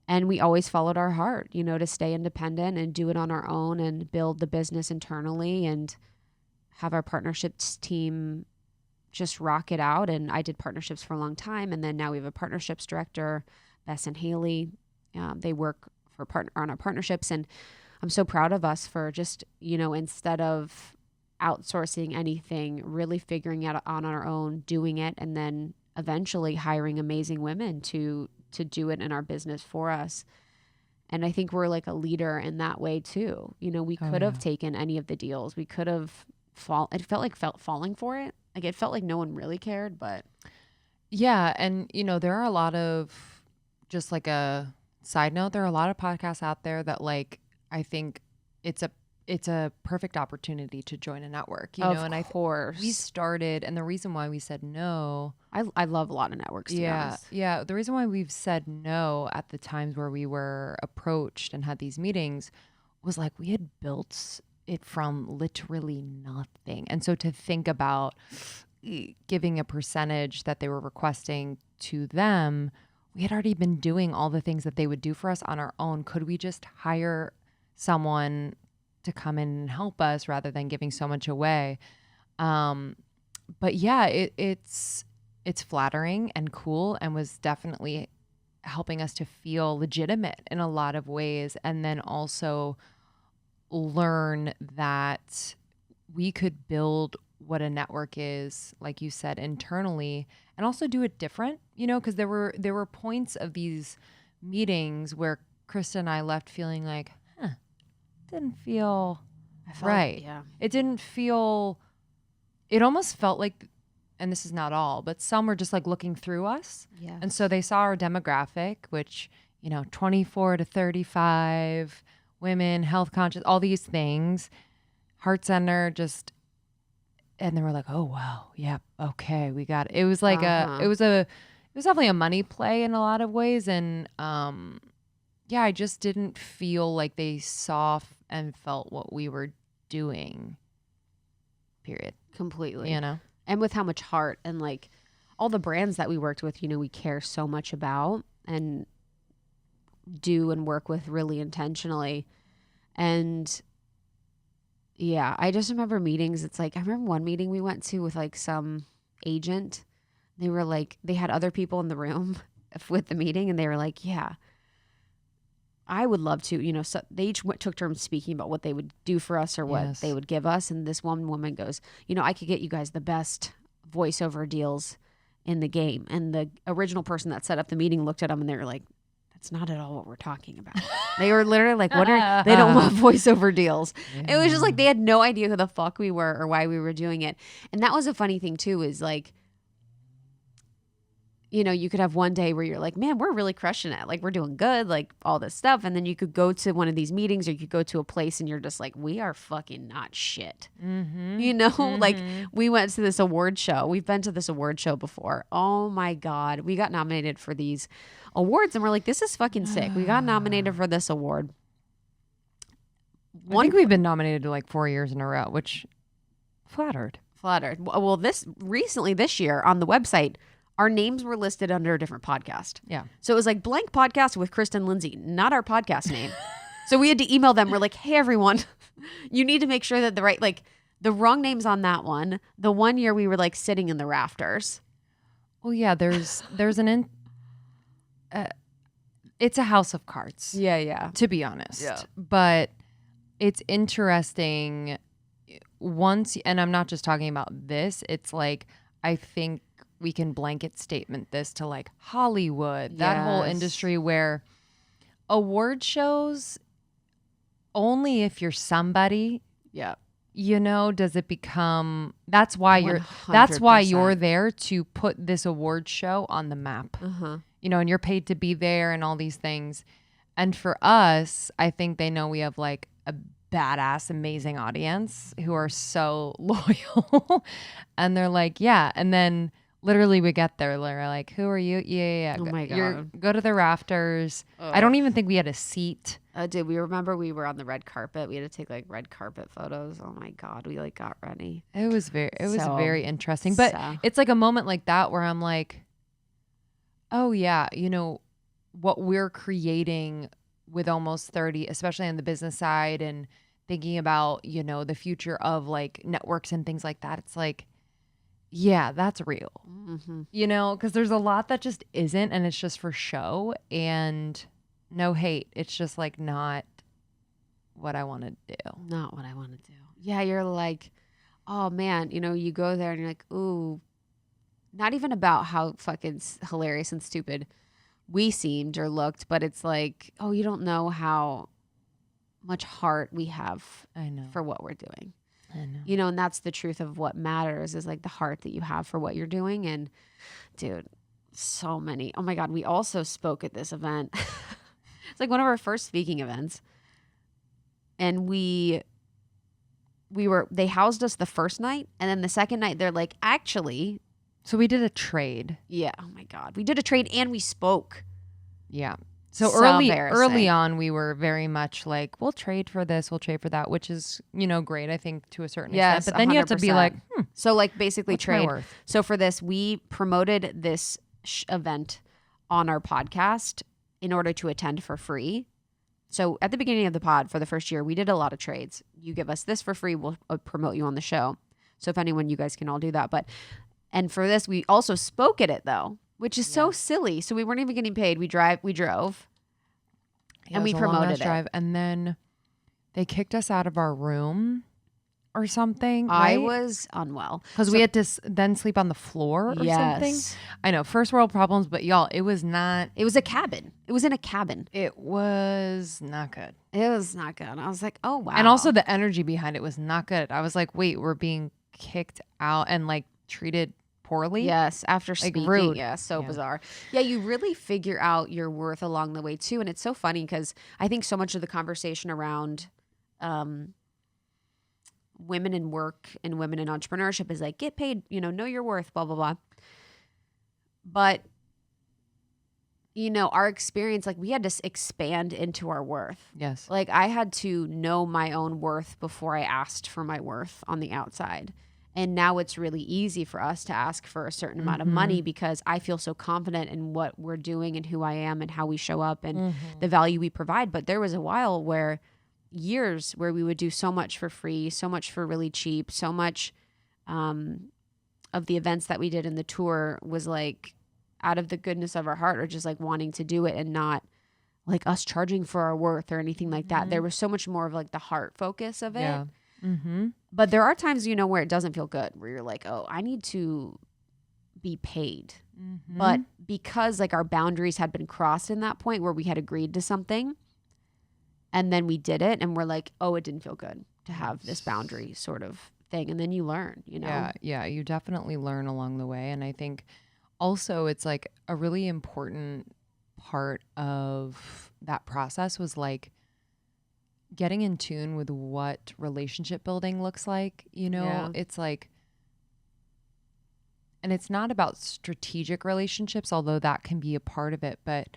S1: and we always followed our heart, you know, to stay independent and do it on our own and build the business internally and have our partnerships team just rock it out. And I did partnerships for a long time. And then now we have a partnerships director, Bess and Haley. They work on our partnerships. And I'm so proud of us for just, you know, instead of outsourcing anything, really figuring it out on our own, doing it, and then eventually hiring amazing women to do it in our business for us. And I think we're like a leader in that way too. You know, we could have taken any of the deals. We could have it felt like falling for it. Like it felt like no one really cared, but.
S2: Yeah. And, you know, there are a lot of, just like a side note, there are a lot of podcasts out there that like, I think it's it's a perfect opportunity to join a network,
S1: Of
S2: and
S1: course.
S2: we started, and the reason why we said no.
S1: I love a lot of networks, to be honest.
S2: Yeah. The reason why we've said no at the times where we were approached and had these meetings was like we had built it from literally nothing. And so to think about giving a percentage that they were requesting to them, we had already been doing all the things that they would do for us on our own. Could we just hire someone to come in and help us rather than giving so much away? But yeah, it's flattering and cool, and was definitely helping us to feel legitimate in a lot of ways, and then also learn that we could build what a network is, like you said, internally, and also do it different, because there were points of these meetings where Krista and I left feeling like, didn't feel right.
S1: Yeah.
S2: It didn't feel, it almost felt like, and this is not all, but some were just like looking through us.
S1: Yeah.
S2: And so they saw our demographic, which, 24 to 35, women, health conscious, all these things, heart center, and they were like, oh, wow. Yeah. Okay. We got it. It was like it was definitely a money play in a lot of ways. And, yeah, I just didn't feel like they saw and felt what we were doing, period.
S1: Completely. And with how much heart and like all the brands that we worked with, we care so much about and do and work with really intentionally. And yeah, I just remember meetings. It's like, I remember one meeting we went to with like some agent. They were like, they had other people in the room with the meeting, and they were like, yeah, I would love to, so they each took turns speaking about what they would do for us or what they would give us. And this one woman goes, I could get you guys the best voiceover deals in the game. And the original person that set up the meeting looked at them and they were like, that's not at all what we're talking about. They were literally like, they don't want voiceover deals. Yeah. It was just like, they had no idea who the fuck we were or why we were doing it. And that was a funny thing too, is like, you could have one day where you're like, man, we're really crushing it. Like, we're doing good, like all this stuff. And then you could go to one of these meetings or you could go to a place and you're just like, we are fucking not shit. Mm-hmm. Like we went to this award show. We've been to this award show before. Oh my God. We got nominated for these awards and we're like, this is fucking sick. We got nominated for this award.
S2: I think we've been nominated to like 4 years in a row, which flattered.
S1: Well, this year on the website, our names were listed under a different podcast.
S2: Yeah.
S1: So it was like blank podcast with Kristen Lindsay, not our podcast name. So we had to email them. We're like, hey, everyone, you need to make sure that the wrong name's on that one. The one year we were like sitting in the rafters.
S2: Well, yeah, there's it's a house of cards.
S1: Yeah.
S2: To be honest.
S1: Yeah.
S2: But it's interesting once, and I'm not just talking about this, it's like, I think we can blanket statement this to like Hollywood, that whole industry where award shows, only if you're somebody, does it become, that's why you're there to put this award show on the map, and you're paid to be there and all these things. And for us, I think they know we have like a badass, amazing audience who are so loyal and they're like, yeah. And then literally we get there, they're like, who are you? Yeah.
S1: Oh my God.
S2: Go to the rafters. I don't even think we had a seat.
S1: Did we remember we were on the red carpet? We had to take like red carpet photos. Oh my God. We like got ready.
S2: It was very interesting. But it's like a moment like that where I'm like, oh yeah, what we're creating with Almost 30, especially on the business side and thinking about, the future of like networks and things like that. It's like, yeah, that's real, because there's a lot that just isn't, and it's just for show, and no hate. It's just like not what I want to do.
S1: Not what I want to do. Yeah, you're like, oh man, you go there and you're like, ooh, not even about how fucking hilarious and stupid we seemed or looked, but it's like, oh, you don't know how much heart we have for what we're doing.
S2: I know.
S1: And that's the truth of what matters is like the heart that you have for what you're doing. And dude, so many. Oh my God. We also spoke at this event. It's like one of our first speaking events. And we they housed us the first night, and then the second night they're like, actually,
S2: So we did a trade.
S1: yeah, oh my God. We did a trade and we spoke.
S2: Yeah. So
S1: So
S2: early
S1: embarrassing.
S2: on, we were very much like, we'll trade for this, we'll trade for that, which is, great, I think, to a certain
S1: Yes,
S2: extent. But then you have to be
S1: 100%.
S2: like,
S1: So like basically
S2: what's my
S1: trade.
S2: worth?
S1: So for this, we promoted this event on our podcast in order to attend for free. So at the beginning of the pod for the first year, we did a lot of trades. You give us this for free, we'll promote you on the show. So if anyone, you guys can all do that. And for this, we also spoke at it though, which is so silly. So we weren't even getting paid. We drove.
S2: Yeah,
S1: And we
S2: it was a long-ass
S1: promoted it.
S2: drive. And then they kicked us out of our room or something.
S1: I
S2: right?
S1: was unwell.
S2: Because we had to then sleep on the floor or something.
S1: Yes.
S2: I know, first world problems, but y'all, it was not.
S1: It was a cabin. It was in a cabin.
S2: It was not good.
S1: It was not good. I was like, oh, wow.
S2: And also the energy behind it was not good. I was like, wait, we're being kicked out and like treated poorly.
S1: Yes, after speaking.
S2: rude.
S1: Yeah, so
S2: Yeah.
S1: bizarre. Yeah, you really figure out your worth along the way too. And it's so funny because I think so much of the conversation around women in work and women in entrepreneurship is like, get paid, know your worth, blah, blah, blah. But, our experience, like we had to expand into our worth.
S2: Yes.
S1: Like I had to know my own worth before I asked for my worth on the outside. And now it's really easy for us to ask for a certain amount of money because I feel so confident in what we're doing and who I am and how we show up and the value we provide. But there was a while years where we would do so much for free, so much for really cheap, so much of the events that we did in the tour was like out of the goodness of our heart or just like wanting to do it and not like us charging for our worth or anything like that. There was so much more of like the heart focus of it.
S2: Yeah. Mm-hmm.
S1: But there are times, where it doesn't feel good, where you're like, oh, I need to be paid.
S2: Mm-hmm.
S1: But because like our boundaries had been crossed in that point where we had agreed to something and then we did it and we're like, oh, it didn't feel good to have this boundary sort of thing. And then you learn,
S2: Yeah, you definitely learn along the way. And I think also it's like a really important part of that process was like getting in tune with what relationship building looks like,
S1: Yeah.
S2: It's like, and it's not about strategic relationships, although that can be a part of it. But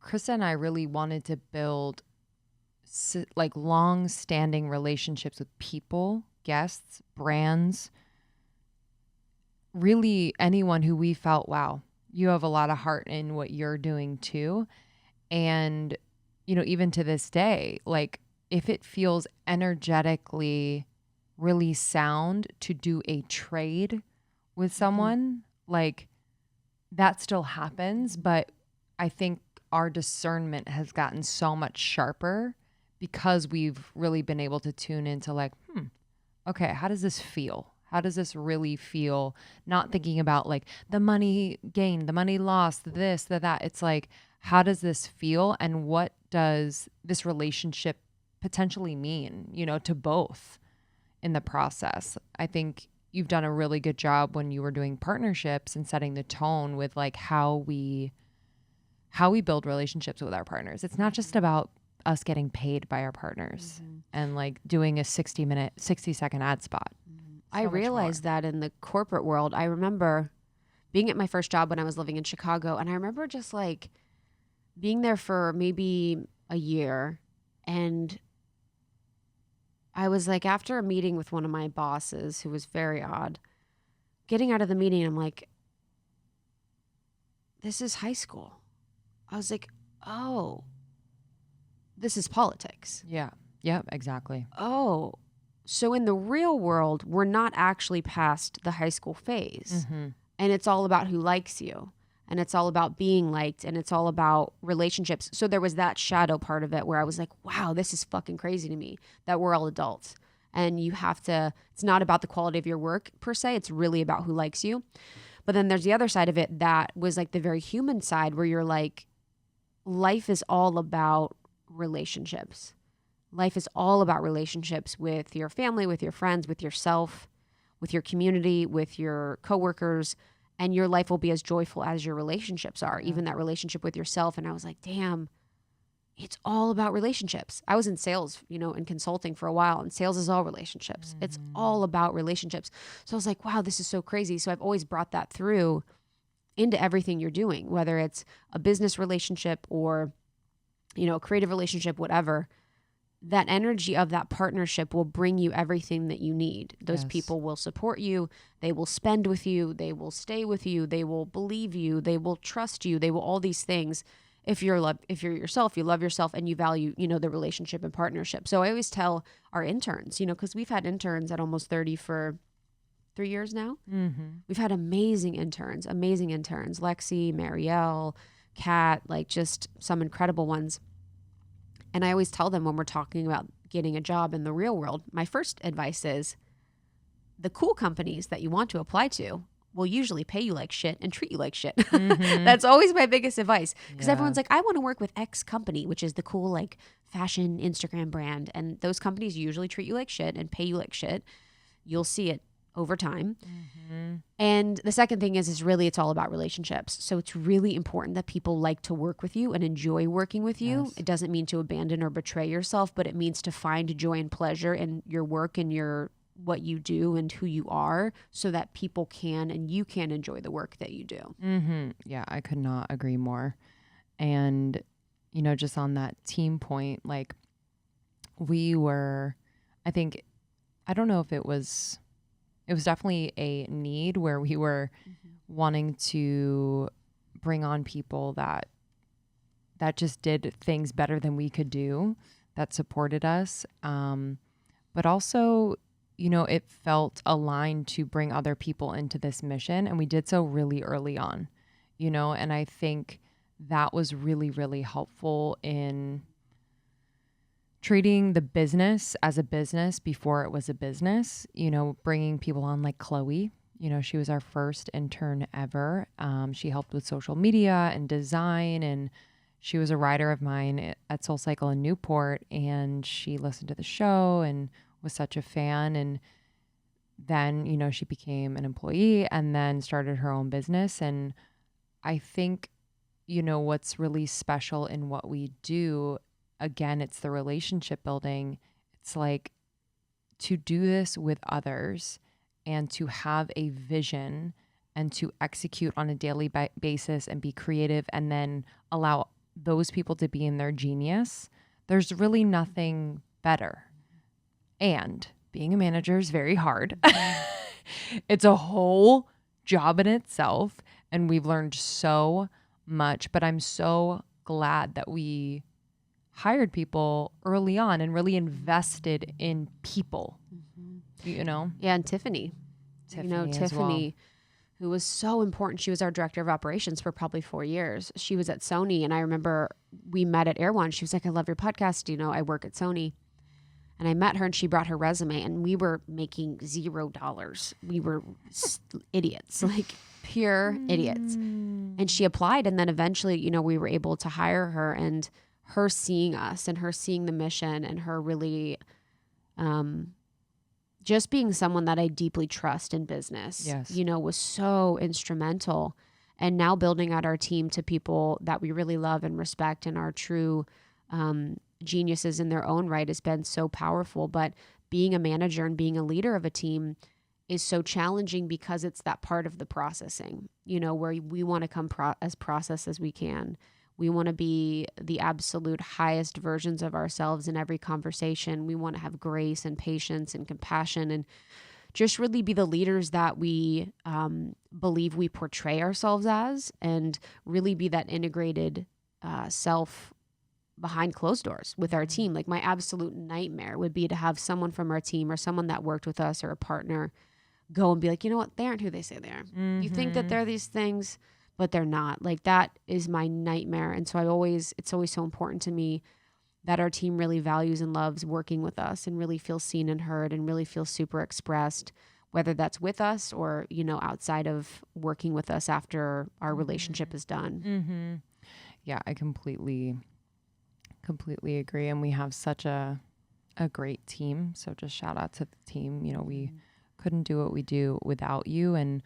S2: Krista and I really wanted to build like long-standing relationships with people, guests, brands, really anyone who we felt, wow, you have a lot of heart in what you're doing too. And, even to this day, like if it feels energetically really sound to do a trade with someone, like that still happens. But I think our discernment has gotten so much sharper because we've really been able to tune into like, okay, how does this feel? How does this really feel? Not thinking about like the money gained, the money lost, this, that. It's like, how does this feel? And what does this relationship potentially mean, to both in the process? I think you've done a really good job when you were doing partnerships and setting the tone with like how we build relationships with our partners. It's not just about us getting paid by our partners and like doing a 60-second ad spot.
S1: I realized that in the corporate world. I remember being at my first job when I was living in Chicago, and I remember just like being there for maybe a year, and I was like, after a meeting with one of my bosses who was very odd, getting out of the meeting, I'm like, this is high school. I was like, oh, this is politics.
S2: Yeah. Yeah, exactly.
S1: Oh, so in the real world, we're not actually past the high school phase. And it's all about who likes you. And it's all about being liked. And it's all about relationships. So there was that shadow part of it where I was like, wow, this is fucking crazy to me that we're all adults. And you have to, it's not about the quality of your work per se. It's really about who likes you. But then there's the other side of it that was like the very human side where you're like, life is all about relationships. Life is all about relationships with your family, with your friends, with yourself, with your community, with your coworkers, and your life will be as joyful as your relationships are, even that relationship with yourself. And I was like, damn, it's all about relationships. I was in sales, in consulting for a while, and sales is all relationships. It's all about relationships. So I was like, wow, this is so crazy. So I've always brought that through into everything you're doing, whether it's a business relationship or, a creative relationship, whatever. That energy of that partnership will bring you everything that you need. Those people will support you. They will spend with you. They will stay with you. They will believe you. They will trust you. They will all these things. If you're yourself, you love yourself, and you value, the relationship and partnership. So I always tell our interns, because we've had interns at almost 30 for 3 years now. We've had amazing interns, Lexi, Marielle, Kat, like just some incredible ones. And I always tell them when we're talking about getting a job in the real world, my first advice is the cool companies that you want to apply to will usually pay you like shit and treat you like shit. That's always my biggest advice. Because everyone's like, I want to work with X company, which is the cool like fashion Instagram brand. And those companies usually treat you like shit and pay you like shit. You'll see it over time. And the second thing is really it's all about relationships. So it's really important that people like to work with you and enjoy working with you. It doesn't mean to abandon or betray yourself, but it means to find joy and pleasure in your work and what you do and who you are, so that people can and you can enjoy the work that you do.
S2: Yeah, I could not agree more. And, just on that team point, like we were, I don't know if it was definitely a need where we were wanting to bring on people that just did things better than we could do, that supported us. But also, it felt aligned to bring other people into this mission. And we did so really early on, and I think that was really, really helpful in treating the business as a business before it was a business, bringing people on like Chloe. She was our first intern ever. She helped with social media and design, and she was a rider of mine at SoulCycle in Newport, and she listened to the show and was such a fan. And then, she became an employee and then started her own business. And I think, what's really special in what we do, again, it's the relationship building. It's like to do this with others and to have a vision and to execute on a daily basis and be creative and then allow those people to be in their genius. There's really nothing better. And being a manager is very hard. It's a whole job in itself. And we've learned so much, but I'm so glad that we hired people early on and really invested in people,
S1: Yeah. And Tiffany,
S2: Tiffany,
S1: who was so important. She was our director of operations for probably 4 years. She was at Sony. And I remember we met at Air One. She was like, I love your podcast. I work at Sony. And I met her and she brought her resume and we were making $0. We were idiots, like pure idiots. And she applied. And then eventually, we were able to hire her, and her seeing us and her seeing the mission and her really just being someone that I deeply trust in business, was so instrumental. And now building out our team to people that we really love and respect and are true geniuses in their own right has been so powerful. But being a manager and being a leader of a team is so challenging because it's that part of the processing, where we want to come as processed as we can. We want to be the absolute highest versions of ourselves in every conversation. We want to have grace and patience and compassion and just really be the leaders that we believe we portray ourselves as, and really be that integrated self behind closed doors with our team. Like my absolute nightmare would be to have someone from our team or someone that worked with us or a partner go and be like, you know what, they aren't who they say they are. You think that they're these things, but they're not. Like that is my nightmare. And so it's always so important to me that our team really values and loves working with us and really feels seen and heard and really feels super expressed, whether that's with us or, outside of working with us after our relationship is done.
S2: Yeah, I completely agree. And we have such a great team. So just shout out to the team. We couldn't do what we do without you. And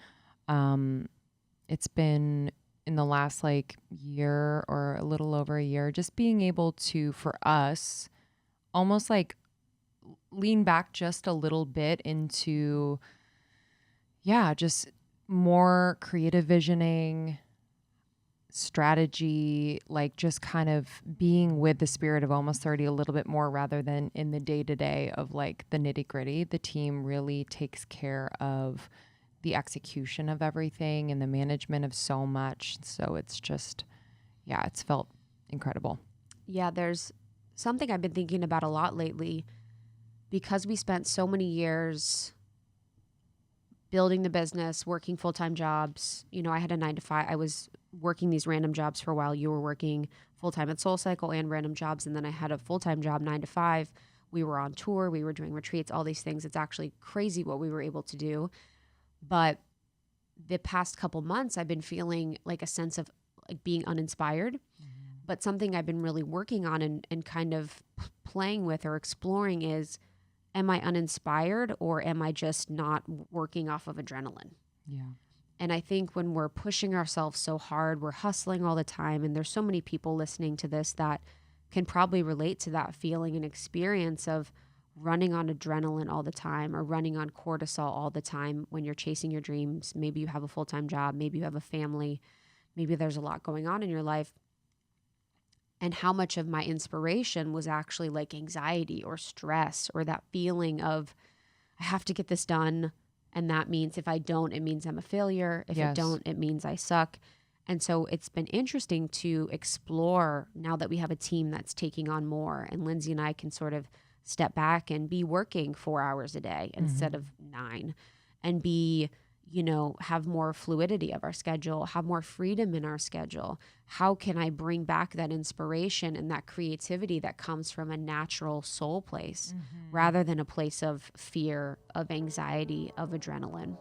S2: it's been in the last like year or a little over a year, just being able to, for us, almost like lean back just a little bit into, just more creative visioning, strategy, like just kind of being with the spirit of Almost 30 a little bit more rather than in the day-to-day of like the nitty-gritty. The team really takes care of the execution of everything and the management of so much. So it's just, it's felt incredible.
S1: Yeah, there's something I've been thinking about a lot lately because we spent so many years building the business, working full-time jobs. You know, I had a 9 to 5. I was working these random jobs for a while. You were working full-time at SoulCycle and random jobs. And then I had a full-time job, 9 to 5. We were on tour. We were doing retreats, all these things. It's actually crazy what we were able to do. But the past couple months, I've been feeling like a sense of like being uninspired. Mm-hmm. But something I've been really working on and kind of playing with or exploring is, am I uninspired or am I just not working off of adrenaline?
S2: Yeah.
S1: And I think when we're pushing ourselves so hard, we're hustling all the time. And there's so many people listening to this that can probably relate to that feeling and experience of running on adrenaline all the time or running on cortisol all the time when you're chasing your dreams. Maybe you have a full-time job. Maybe you have a family. Maybe there's a lot going on in your life. And how much of my inspiration was actually like anxiety or stress or that feeling of, I have to get this done. And that means if I don't, it means I'm a failure. If I don't, it means I suck. And so it's been interesting to explore now that we have a team that's taking on more. And Lindsay and I can sort of step back and be working 4 hours a day instead of 9 and be, have more fluidity of our schedule, have more freedom in our schedule. How can I bring back that inspiration and that creativity that comes from a natural soul place rather than a place of fear, of anxiety, of adrenaline?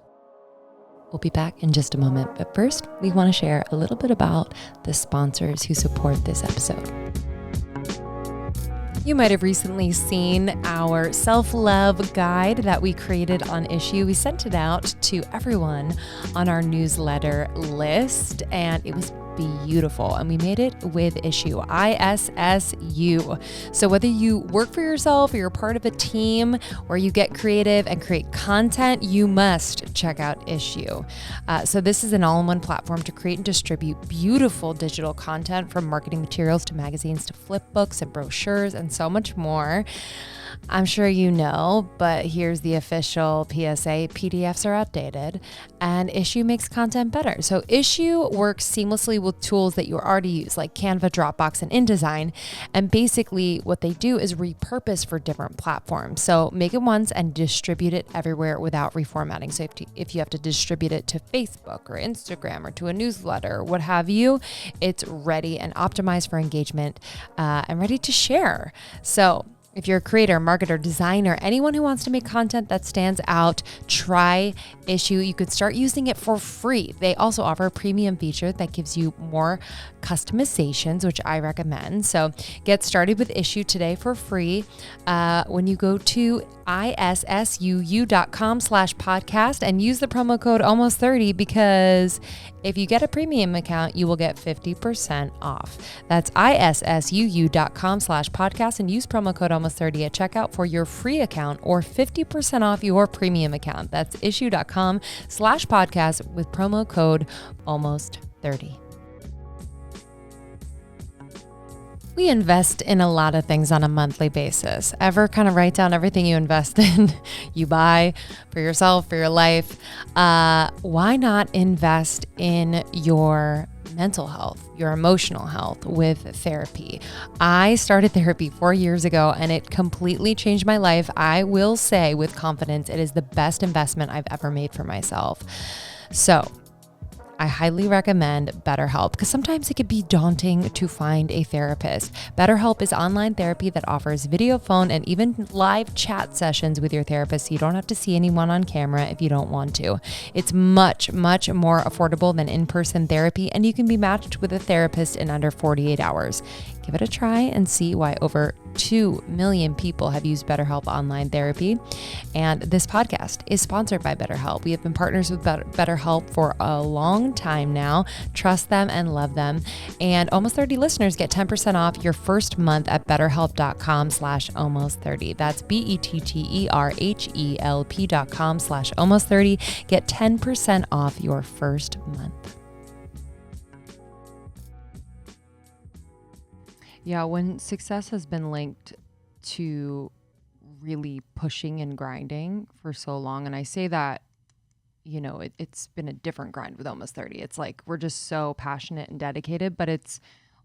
S2: We'll be back in just a moment. But first, we want to share a little bit about the sponsors who support this episode. You might have recently seen our self-love guide that we created on Issue. We sent it out to everyone on our newsletter list, and it was beautiful. And we made it with Issue, ISSU. So whether you work for yourself or you're part of a team or you get creative and create content, you must check out Issue. So this is an all-in-one platform to create and distribute beautiful digital content, from marketing materials to magazines to flip books and brochures and so much more. I'm sure you know, but here's the official PSA. PDFs are outdated and Issue makes content better. So Issue works seamlessly with tools that you already use, like Canva, Dropbox, and InDesign. And basically what they do is repurpose for different platforms. So make it once and distribute it everywhere without reformatting. So if you have to distribute it to Facebook or Instagram or to a newsletter or what have you, it's ready and optimized for engagement and ready to share. So if you're a creator, marketer, designer, anyone who wants to make content that stands out, try Issue. You could start using it for free. They also offer a premium feature that gives you more customizations, which I recommend. So get started with Issue today for free when you go to issuu.com/podcast and use the promo code almost30, because if you get a premium account, you will get 50% off. That's issuu.com/podcast and use promo code almost30 at checkout for your free account or 50% off your premium account. That's issuu.com/podcast with promo code almost30. We invest in a lot of things on a monthly basis. Ever kind of write down everything you invest in, you buy for yourself, for your life? Why not invest in your mental health, your emotional health with therapy? I started therapy 4 years ago and it completely changed my life. I will say with confidence, it is the best investment I've ever made for myself. So I highly recommend BetterHelp, because sometimes it can be daunting to find a therapist. BetterHelp is online therapy that offers video, phone, and even live chat sessions with your therapist, so you don't have to see anyone on camera if you don't want to. It's much, much more affordable than in-person therapy, and you can be matched with a therapist in under 48 hours. Give it a try and see why over 2 million people have used BetterHelp Online Therapy. And this podcast is sponsored by BetterHelp. We have been partners with BetterHelp for a long time now. Trust them and love them. And Almost 30 listeners get 10% off your first month at betterhelp.com/almost30. That's BetterHelp.com/almost30. Get 10% off your first month. Yeah, when success has been linked to really pushing and grinding for so long, and I say that, it's been a different grind with Almost 30. It's like we're just so passionate and dedicated, but it's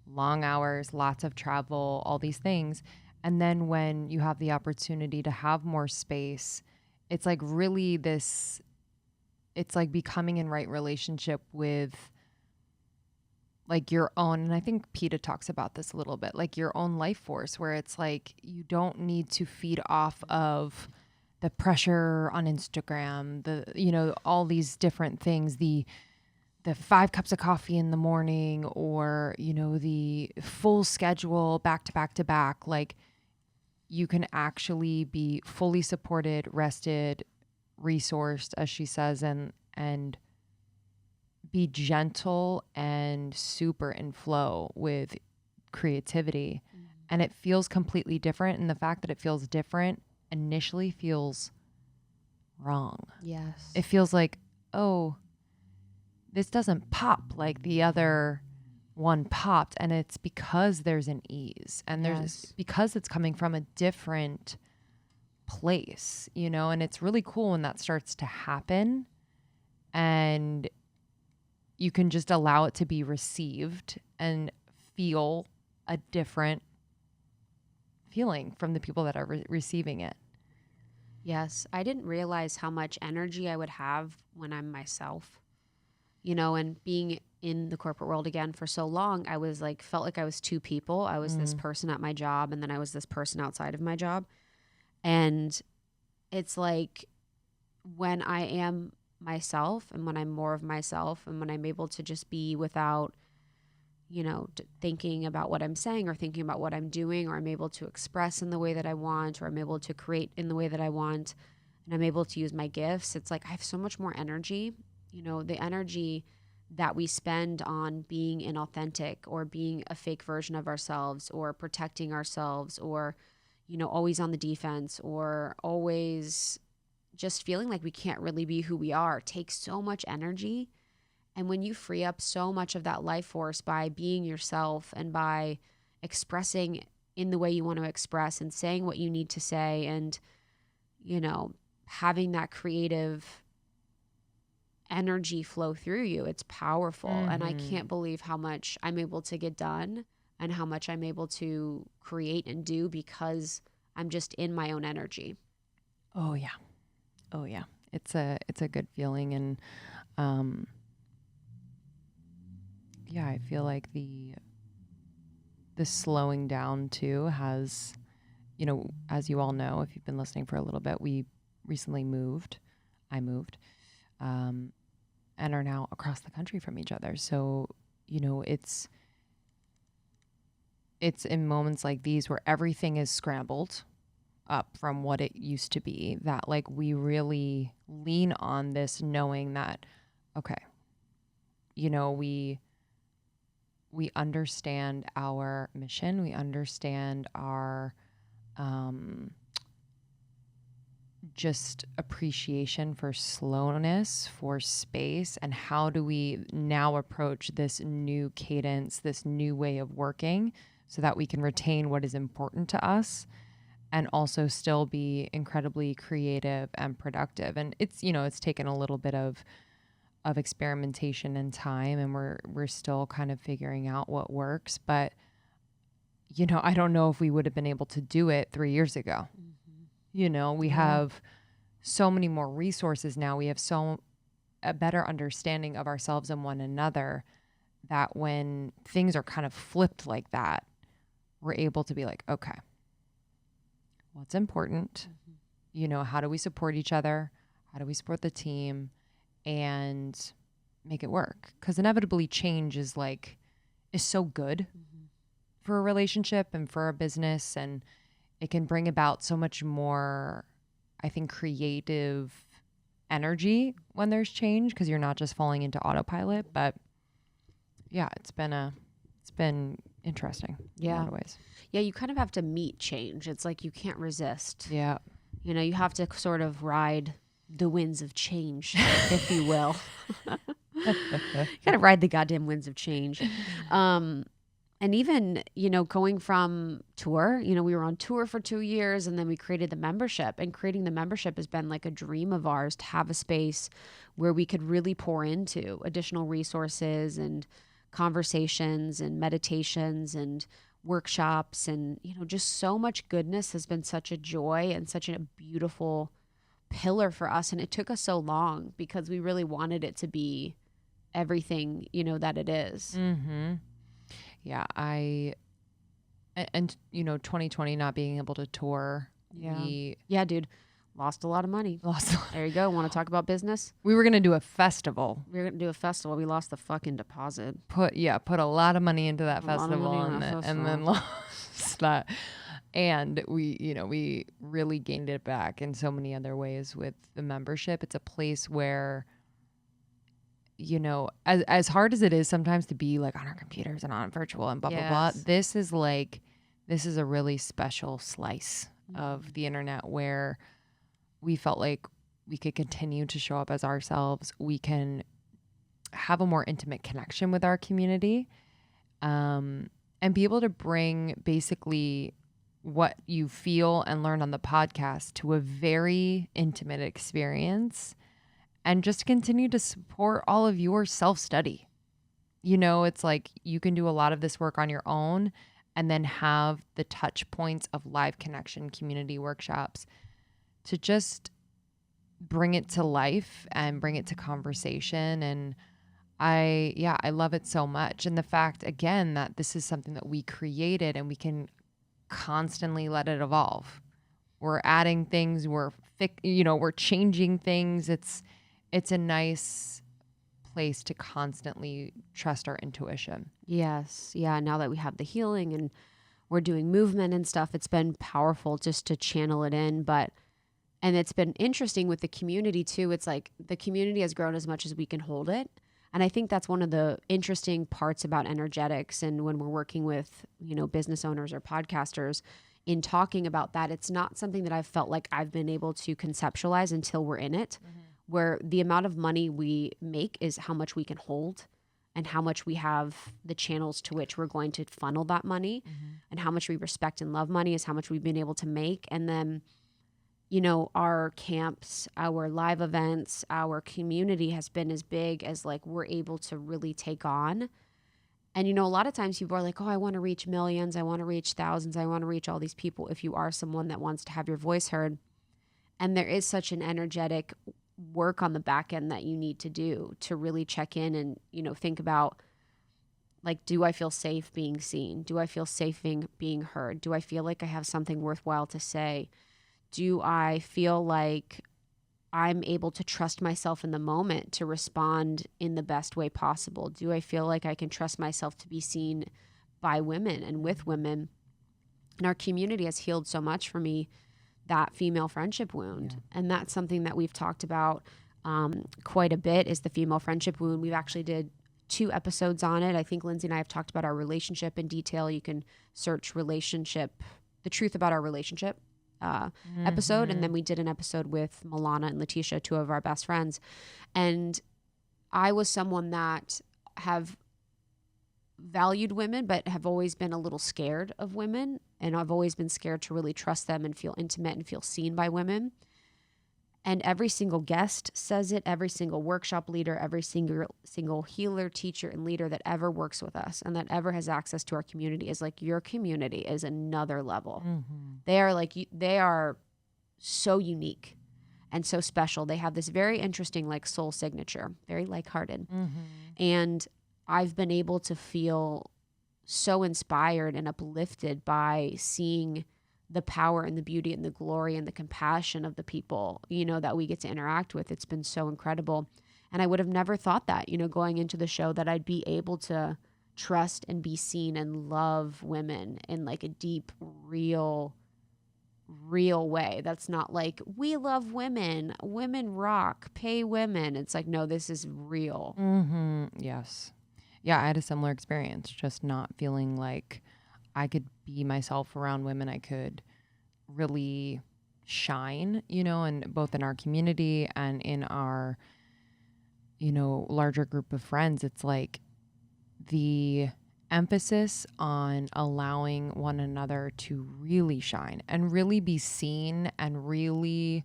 S2: long hours, lots of travel, all these things. And then when you have the opportunity to have more space, it's like really it's like becoming in right relationship with like your own, and I think PETA talks about this a little bit, like your own life force, where it's like you don't need to feed off of the pressure on Instagram, all these different things, the 5 cups of coffee in the morning, or, the full schedule back to back to back. Like you can actually be fully supported, rested, resourced, as she says, and be gentle and super in flow with creativity. Mm-hmm. And it feels completely different. And the fact that it feels different initially feels wrong.
S1: Yes.
S2: It feels like, oh, this doesn't pop like the other one popped. And it's because there's an ease, and because it's coming from a different place, and it's really cool when that starts to happen. And you can just allow it to be received and feel a different feeling from the people that are receiving it.
S1: Yes. I didn't realize how much energy I would have when I'm myself, and being in the corporate world again for so long, I was like, felt like I was two people. I was this person at my job, and then I was this person outside of my job. And it's like when I am myself, and when I'm more of myself, and when I'm able to just be without, thinking about what I'm saying or thinking about what I'm doing, or I'm able to express in the way that I want, or I'm able to create in the way that I want, and I'm able to use my gifts, it's like I have so much more energy. The energy that we spend on being inauthentic, or being a fake version of ourselves, or protecting ourselves, or, always on the defense, or always just feeling like we can't really be who we are, takes so much energy. And when you free up so much of that life force by being yourself, and by expressing in the way you want to express, and saying what you need to say, and, having that creative energy flow through you, it's powerful. Mm-hmm. And I can't believe how much I'm able to get done, and how much I'm able to create and do, because I'm just in my own energy.
S2: Oh yeah. Oh yeah. It's a good feeling. And yeah, I feel like the slowing down too has, as you all know, if you've been listening for a little bit, we recently moved. I moved, and are now across the country from each other. So, it's in moments like these where everything is scrambled up from what it used to be, that like we really lean on this, knowing that, okay, we understand our mission, we understand our just appreciation for slowness, for space, and how do we now approach this new cadence, this new way of working, so that we can retain what is important to us, and also still be incredibly creative and productive. And it's, it's taken a little bit of experimentation and time, and we're still kind of figuring out what works. But, I don't know if we would have been able to do it 3 years ago. Mm-hmm. We have so many more resources now. We have a better understanding of ourselves and one another, that when things are kind of flipped like that, we're able to be like, okay, what's important? Mm-hmm. How do we support each other? How do we support the team and make it work? Because inevitably change is so good for a relationship and for a business. And it can bring about so much more, I think, creative energy when there's change, because you're not just falling into autopilot. But yeah, it's been interesting in a lot of ways.
S1: Yeah, you kind of have to meet change. It's like you can't resist.
S2: Yeah.
S1: You know, you have to sort of ride the winds of change, if you will. You gotta ride the goddamn winds of change. And even, you know, going from tour, you know, we were on tour for 2 years and then we created the membership. And creating the membership has been like a dream of ours, to have a space where we could really pour into additional resources and conversations and meditations and workshops. And, you know, just so much goodness has been such a joy and such a beautiful pillar for us. And it took us so long because we really wanted it to be everything, you know, that it is.
S2: Mm-hmm. Yeah, and you know, 2020 not being able to tour.
S1: Yeah, dude. Lost a lot of money. There you go. Want to talk about business?
S2: We were going to do a festival.
S1: We were going to do a festival. We lost the fucking deposit.
S2: Put a lot of money into that festival and then lost that. And we really gained it back in so many other ways with the membership. It's a place where, you know, as hard as it is sometimes to be like on our computers and on virtual and blah, blah, blah. This is a really special slice of the internet where we felt like we could continue to show up as ourselves. We can have a more intimate connection with our community, and be able to bring basically what you feel and learn on the podcast to a very intimate experience, and just continue to support all of your self-study. You know, it's like you can do a lot of this work on your own and then have the touch points of live connection community workshops to just bring it to life and bring it to conversation. And I love it so much. And the fact, again, that this is something that we created and we can constantly let it evolve. We're adding things, we're changing things. It's a nice place to constantly trust our intuition.
S1: Yes. Yeah. Now that we have the healing and we're doing movement and stuff, it's been powerful just to channel it in. And it's been interesting with the community too. It's like the community has grown as much as we can hold it. And I think that's one of the interesting parts about energetics. And when we're working with, you know, business owners or podcasters in talking about that, it's not something that I've felt like I've been able to conceptualize until we're in it, where the amount of money we make is how much we can hold and how much we have the channels to which we're going to funnel that money, and how much we respect and love money is how much we've been able to make. And then, you know, our camps, our live events, our community has been as big as like we're able to really take on. And, you know, a lot of times people are like, oh, I want to reach millions. I want to reach thousands. I want to reach all these people. If you are someone that wants to have your voice heard, and there is such an energetic work on the back end that you need to do to really check in and, you know, think about, like, do I feel safe being seen? Do I feel safe being heard? Do I feel like I have something worthwhile to say? Do I feel like I'm able to trust myself in the moment to respond in the best way possible? Do I feel like I can trust myself to be seen by women and with women? And our community has healed so much for me, that female friendship wound. Yeah. And that's something that we've talked about quite a bit, is the female friendship wound. We've actually did 2 episodes on it. I think Lindsay and I have talked about our relationship in detail. You can search relationship, the truth about our relationship episode. And then we did an episode with Milana and Letitia, 2 of our best friends. And I was someone that have valued women, but have always been a little scared of women. And I've always been scared to really trust them and feel intimate and feel seen by women. And every single guest says it, every single workshop leader, every single healer, teacher, and leader that ever works with us and that ever has access to our community is like, your community is another level. They are so unique and so special. They have this very interesting like soul signature, very like-hearted. And I've been able to feel so inspired and uplifted by seeing the power and the beauty and the glory and the compassion of the people, you know, that we get to interact with. It's been so incredible. And I would have never thought that, you know, going into the show, that I'd be able to trust and be seen and love women in like a deep, real way. That's not like, we love women rock, pay women. It's like, no, this is real.
S2: Mm-hmm. Yes. Yeah, I had a similar experience, just not feeling like I could be myself around women. I could really shine, and both in our community and in our, larger group of friends. It's like the emphasis on allowing one another to really shine and really be seen and really,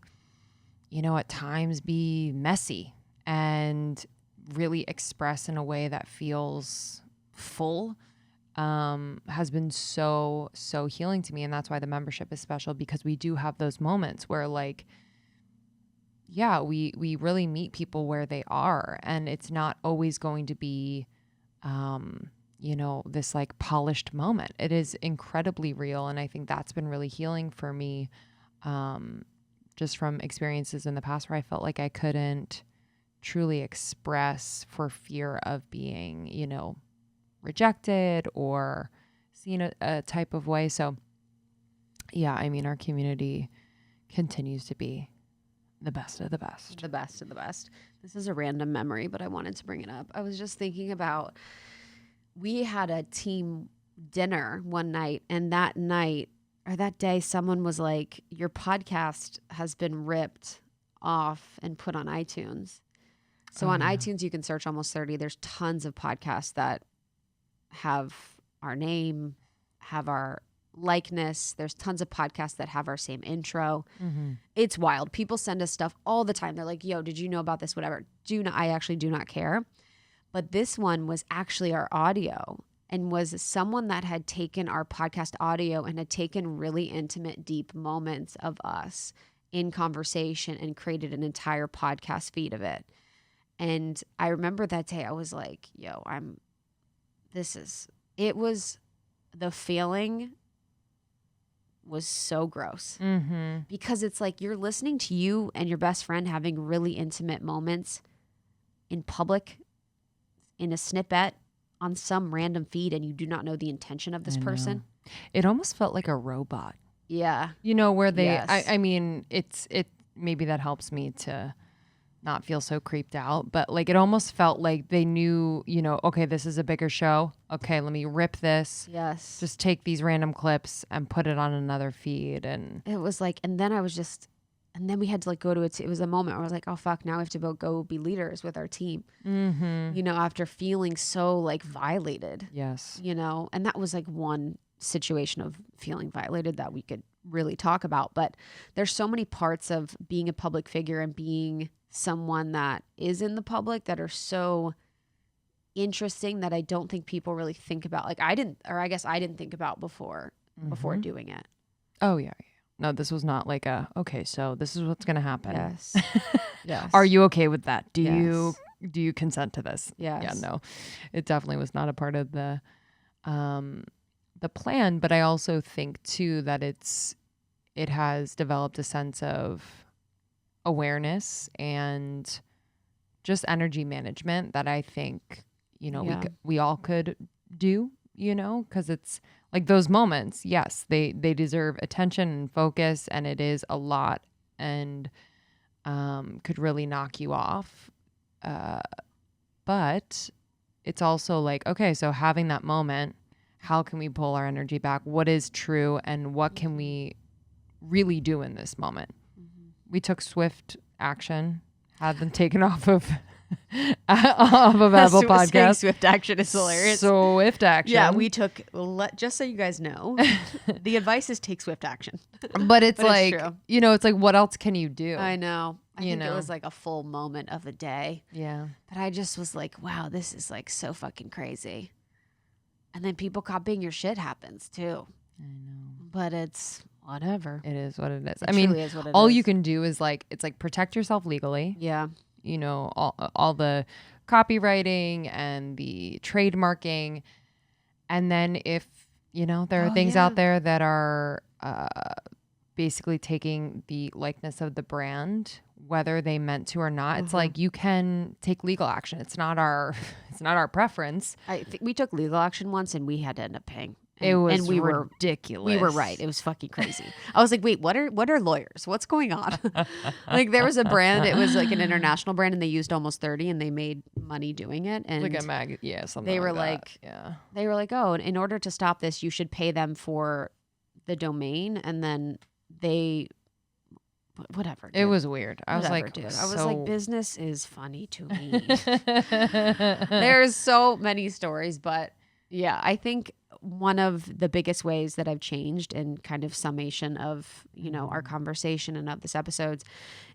S2: at times be messy and really express in a way that feels full, has been so healing to me. And that's why the membership is special, because we do have those moments where like, yeah, we really meet people where they are, and it's not always going to be this like polished moment. It is incredibly real. And I think that's been really healing for me, just from experiences in the past where I felt like I couldn't truly express for fear of being, rejected or seen a type of way. So yeah, I mean, our community continues to be the best of the best.
S1: The best of the best. This is a random memory, but I wanted to bring it up. I was just thinking about, we had a team dinner one night, and that night or that day, someone was like, your podcast has been ripped off and put on iTunes. So on iTunes, you can search Almost 30. There's tons of podcasts that have our name, have our likeness. There's tons of podcasts that have our same intro.
S2: Mm-hmm.
S1: It's wild. People send us stuff all the time. They're like, yo, did you know about this? Whatever. I actually do not care. But this one was actually our audio, and was someone that had taken our podcast audio and had taken really intimate, deep moments of us in conversation and created an entire podcast feed of it. And I remember that day I was like, yo, the feeling was so gross, because it's like you're listening to you and your best friend having really intimate moments in public, in a snippet on some random feed, and you do not know the intention of this person.
S2: It almost felt like a robot.
S1: Yeah.
S2: Where they,
S1: Yes.
S2: I mean, it maybe that helps me to not feel so creeped out, but like it almost felt like they knew, okay, this is a bigger show. Okay, let me rip this.
S1: Yes.
S2: Just take these random clips and put it on another feed. And
S1: it was like, and then we had to like go to it. It was a moment where I was like, oh fuck, now we have to go be leaders with our team. After feeling so like violated.
S2: Yes.
S1: And that was like one situation of feeling violated that we could really talk about. But there's so many parts of being a public figure and being someone that is in the public that are so interesting that I don't think people really think about. Like I guess I didn't think about before doing it.
S2: Oh yeah. No, this was not like okay, so this is what's going to happen.
S1: Yes. Yes.
S2: Are you okay with that? Do you consent to this?
S1: Yes.
S2: Yeah, no. It definitely was not a part of the plan, but I also think too that it has developed a sense of awareness and just energy management that I think, we all could do, because it's like those moments, yes, they deserve attention and focus, and it is a lot and could really knock you off. But it's also like, okay, so having that moment, how can we pull our energy back? What is true, and what can we really do in this moment? We took swift action, had them taken off of Apple Podcasts.
S1: Swift action is hilarious.
S2: Swift action.
S1: Yeah, we took, just so you guys know, the advice is take swift action.
S2: But it's like,
S1: it's true.
S2: It's like, what else can you do?
S1: I know. I think it was like a full moment of a day.
S2: Yeah.
S1: But I just was like, wow, this is like so fucking crazy. And then people copying your shit happens too.
S2: I know.
S1: But it's whatever.
S2: It is what it is.
S1: It
S2: I mean,
S1: truly is what it
S2: all
S1: is.
S2: you can do is like, it's like protect yourself legally.
S1: Yeah.
S2: All the copywriting and the trademarking. And then if, there are things out there that are basically taking the likeness of the brand, whether they meant to or not. It's like you can take legal action. It's not our preference.
S1: I think we took legal action once and we had to end up paying.
S2: It was
S1: and we
S2: ridiculous.
S1: We were right. It was fucking crazy. I was like, wait, what are lawyers? What's going on? Like there was a brand, it was like an international brand and they used almost 30 and they made money doing it. And
S2: like a something
S1: they were
S2: like,
S1: they were like, oh, in order to stop this, you should pay them for the domain. And then whatever. Dude.
S2: It was weird. I was like,
S1: business is funny to me. There's so many stories, but yeah, I think one of the biggest ways that I've changed in kind of summation of, our conversation and of this episodes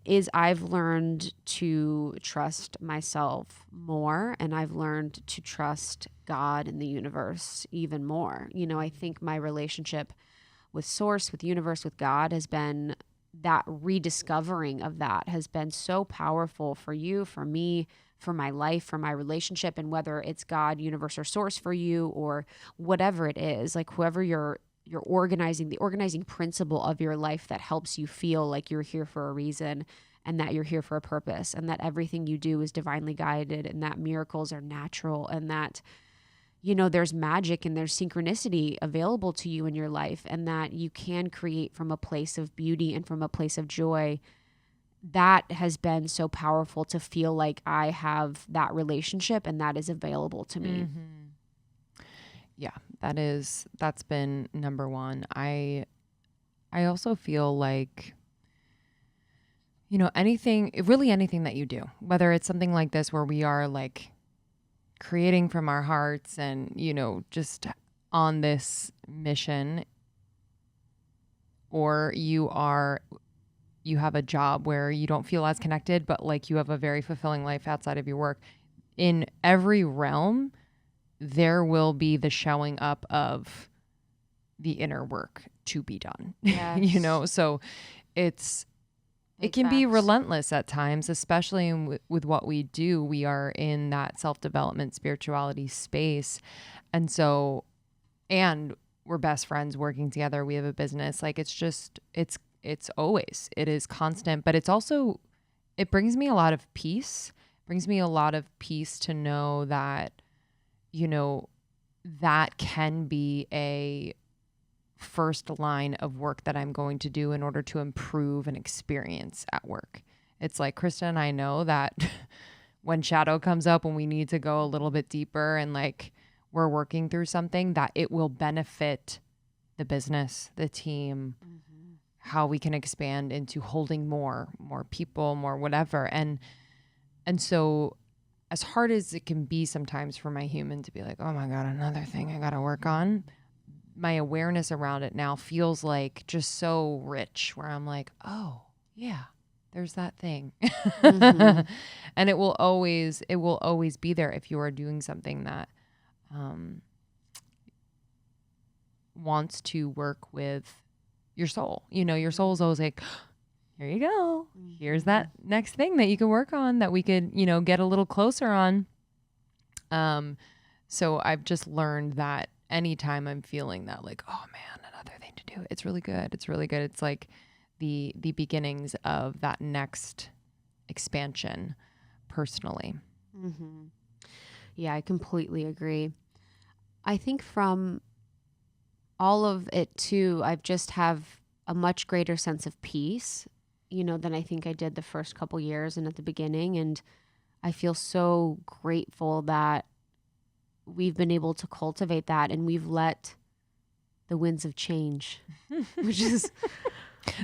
S1: is I've learned to trust myself more and I've learned to trust God and the universe even more. I think my relationship with Source, with universe, with God has been that rediscovering of that has been so powerful for you, for me, for my life, for my relationship, and whether it's God, universe, or source for you, or whatever it is, like whoever you're organizing, the organizing principle of your life that helps you feel like you're here for a reason and that you're here for a purpose and that everything you do is divinely guided and that miracles are natural and that, there's magic and there's synchronicity available to you in your life and that you can create from a place of beauty and from a place of joy. That has been so powerful to feel like I have that relationship and that is available to me.
S2: Mm-hmm. Yeah, that's been number one. I also feel like, anything that you do, whether it's something like this where we are like creating from our hearts and, just on this mission, or you have a job where you don't feel as connected, but like you have a very fulfilling life outside of your work. In every realm, there will be the showing up of the inner work to be done.
S1: Yes.
S2: So it can be relentless at times, especially with what we do. We are in that self-development spirituality space. And we're best friends working together. We have a business. Like it is constant, but it brings me a lot of peace. It brings me a lot of peace to know that, that can be a first line of work that I'm going to do in order to improve an experience at work. It's like Krista and I know that when shadow comes up, when we need to go a little bit deeper and like we're working through something, that it will benefit the business, the team, how we can expand into holding more people, more whatever. And so as hard as it can be sometimes for my human to be like, oh my God, another thing I got to work on, my awareness around it now feels like just so rich where I'm like, oh yeah, there's that thing. And it will always be there if you are doing something that wants to work with your soul. Your soul's always like, here you go. Here's that next thing that you can work on that we could, get a little closer on. So I've just learned that anytime I'm feeling that like, oh man, another thing to do, it's really good. It's really good. It's like the beginnings of that next expansion personally.
S1: Mm-hmm. Yeah, I completely agree. I think from all of it too, I've just have a much greater sense of peace, than I think I did the first couple years and at the beginning. And I feel so grateful that we've been able to cultivate that and we've let the winds of change, which is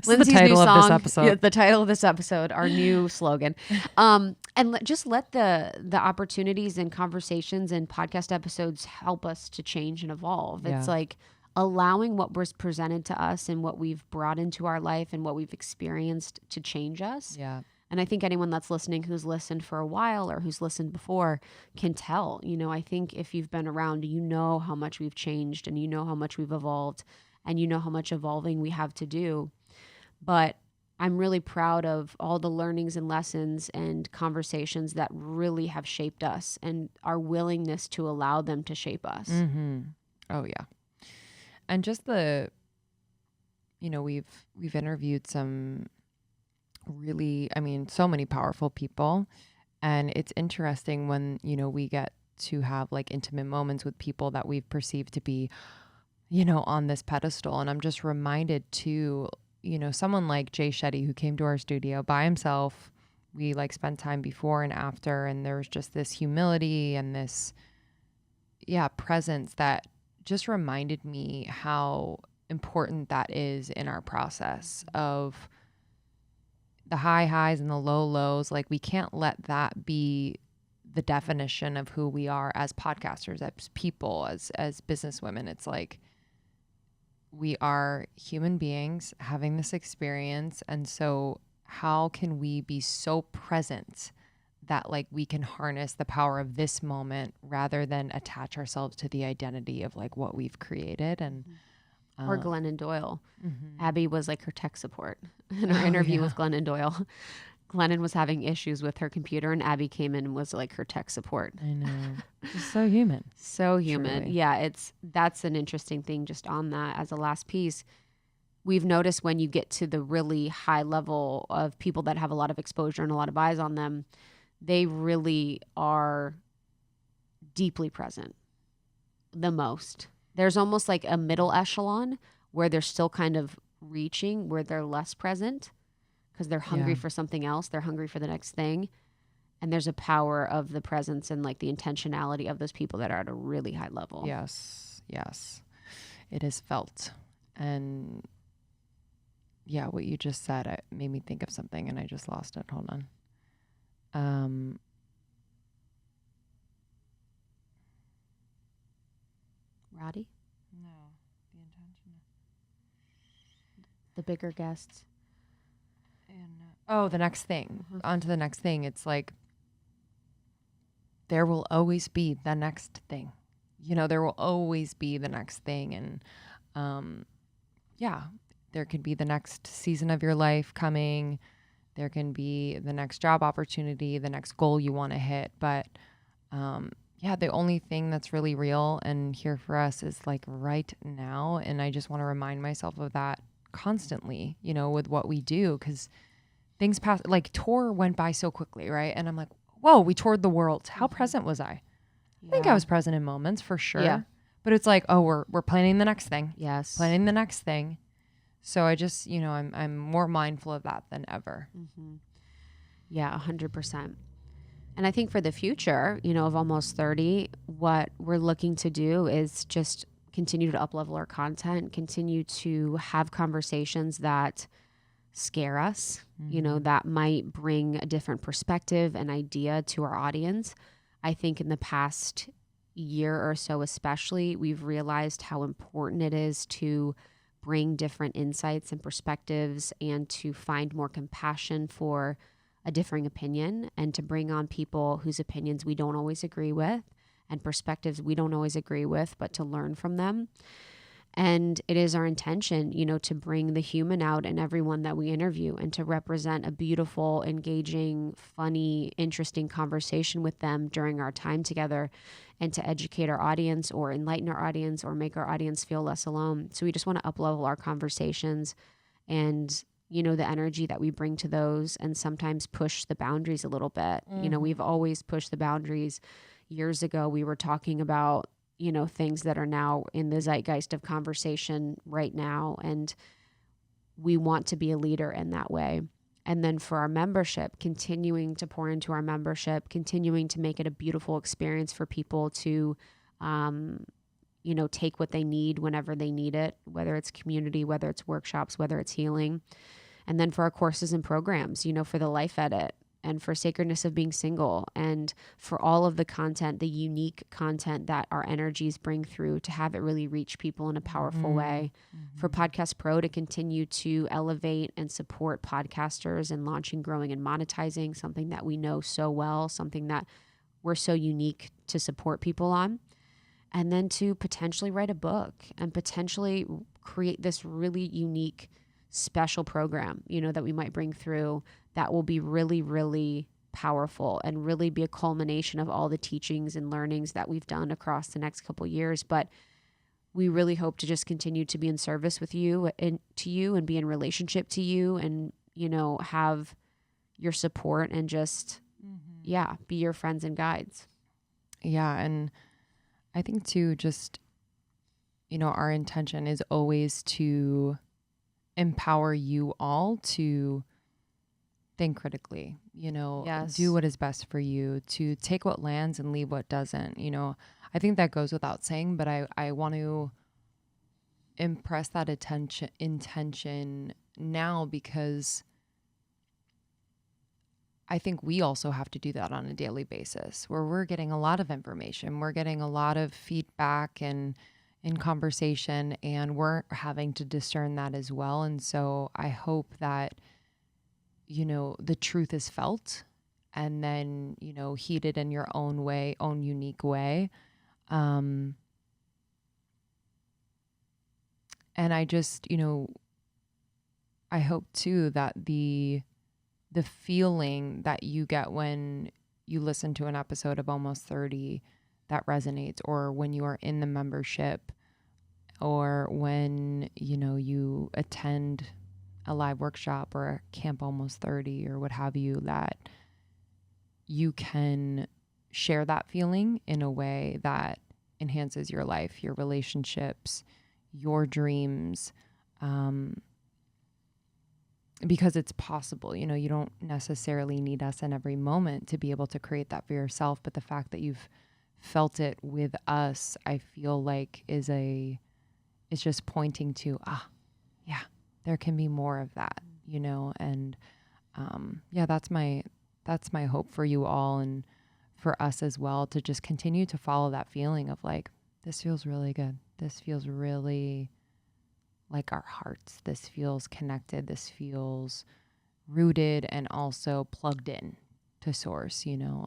S1: Lindsay's
S2: the title
S1: new song,
S2: of this episode.
S1: Yeah, the title of this episode, our new slogan. And just let the opportunities and conversations and podcast episodes help us to change and evolve.
S2: Yeah.
S1: It's like allowing what was presented to us and what we've brought into our life and what we've experienced to change us.
S2: Yeah.
S1: And I think anyone that's listening who's listened for a while or who's listened before can tell. I think if you've been around, how much we've changed and how much we've evolved and how much evolving we have to do. But I'm really proud of all the learnings and lessons and conversations that really have shaped us and our willingness to allow them to shape us.
S2: Mm-hmm. Oh, yeah. And just the we've interviewed some really, so many powerful people. And it's interesting when, we get to have like intimate moments with people that we've perceived to be, on this pedestal. And I'm just reminded too, someone like Jay Shetty, who came to our studio by himself. We like spent time before and after, and there was just this humility and this, presence that just reminded me how important that is in our process of the high highs and the low lows. Like, we can't let that be the definition of who we are as podcasters, as people, as businesswomen. It's like, we are human beings having this experience. And so how can we be so present that like we can harness the power of this moment rather than attach ourselves to the identity of like what we've created? And
S1: or Glennon Doyle. Abby was like her tech support in our interview with Glennon Doyle. Glennon was having issues with her computer, and Abby came in and was like her tech support.
S2: I know. Just so human.
S1: So human.
S2: Truly.
S1: Yeah, that's an interesting thing just on that as a last piece. We've noticed when you get to the really high level of people that have a lot of exposure and a lot of eyes on them, they really are deeply present the most. There's almost like a middle echelon where they're still kind of reaching, where they're less present because they're hungry for something else. They're hungry for the next thing. And there's a power of the presence and like the intentionality of those people that are at a really high level.
S2: Yes. It is felt. And yeah, what you just said, it made me think of something and I just lost it. Hold on.
S1: Roddy?
S2: No, the intention.
S1: The bigger guests.
S2: And the next thing. On to the next thing. It's like, there will always be the next thing. There will always be the next thing. And there could be the next season of your life coming. There can be the next job opportunity, the next goal you want to hit. But the only thing that's really real and here for us is like right now. And I just want to remind myself of that constantly, with what we do, because things pass. Like, tour went by so quickly, right? And I'm like, whoa, we toured the world. How present was I? I think I was present in moments for sure. Yeah. But it's like, oh, we're planning the next thing.
S1: Yes.
S2: Planning the next thing. So I just, I'm more mindful of that than ever.
S1: Yeah, 100%. And I think for the future, of almost 30, what we're looking to do is just continue to up-level our content, continue to have conversations that scare us, that might bring a different perspective and idea to our audience. I think in the past year or so especially, we've realized how important it is to bring different insights and perspectives and to find more compassion for a differing opinion and to bring on people whose opinions we don't always agree with and perspectives we don't always agree with, but to learn from them. And it is our intention, to bring the human out in everyone that we interview and to represent a beautiful, engaging, funny, interesting conversation with them during our time together and to educate our audience or enlighten our audience or make our audience feel less alone. So we just want to up-level our conversations and, the energy that we bring to those and sometimes push the boundaries a little bit. We've always pushed the boundaries. Years ago, we were talking about things that are now in the zeitgeist of conversation right now. And we want to be a leader in that way. And then for our membership, continuing to pour into our membership, continuing to make it a beautiful experience for people to, take what they need whenever they need it, whether it's community, whether it's workshops, whether it's healing. And then for our courses and programs, for the Life Edit, and for Sacredness of Being Single, and for all of the content, the unique content that our energies bring through to have it really reach people in a powerful way. For Podcast Pro to continue to elevate and support podcasters and launching, growing, and monetizing, something that we know so well, something that we're so unique to support people on. And then to potentially write a book and potentially create this really unique special program, that we might bring through that will be really, really powerful and really be a culmination of all the teachings and learnings that we've done across the next couple of years. But we really hope to just continue to be in service with you and to you and be in relationship to you and, you know, have your support and just, be your friends and guides.
S2: Yeah. And I think too, just, you know, our intention is always to empower you all to think critically, you know, do what is best for you, to take what lands and leave what doesn't. You know, I think that goes without saying, but I want to impress that intention now, because I think we also have to do that on a daily basis, where we're getting a lot of information, we're getting a lot of feedback and in conversation, and we're having to discern that as well. And so I hope that, you know, the truth is felt and then, you know, heeded in your own way, own unique way. And I just, you know, I hope too that the feeling that you get when you listen to an episode of Almost 30 that resonates, or when you are in the membership, or when, you know, you attend a live workshop or a camp Almost 30 or what have you, that you can share that feeling in a way that enhances your life, your relationships, your dreams, because it's possible. You know, you don't necessarily need us in every moment to be able to create that for yourself, but the fact that you've felt it with us, I feel like it's just pointing to, there can be more of that, you know? And, that's my hope for you all, and for us as well, to just continue to follow that feeling of like, this feels really good. This feels really like our hearts. This feels connected. This feels rooted and also plugged in to source, you know?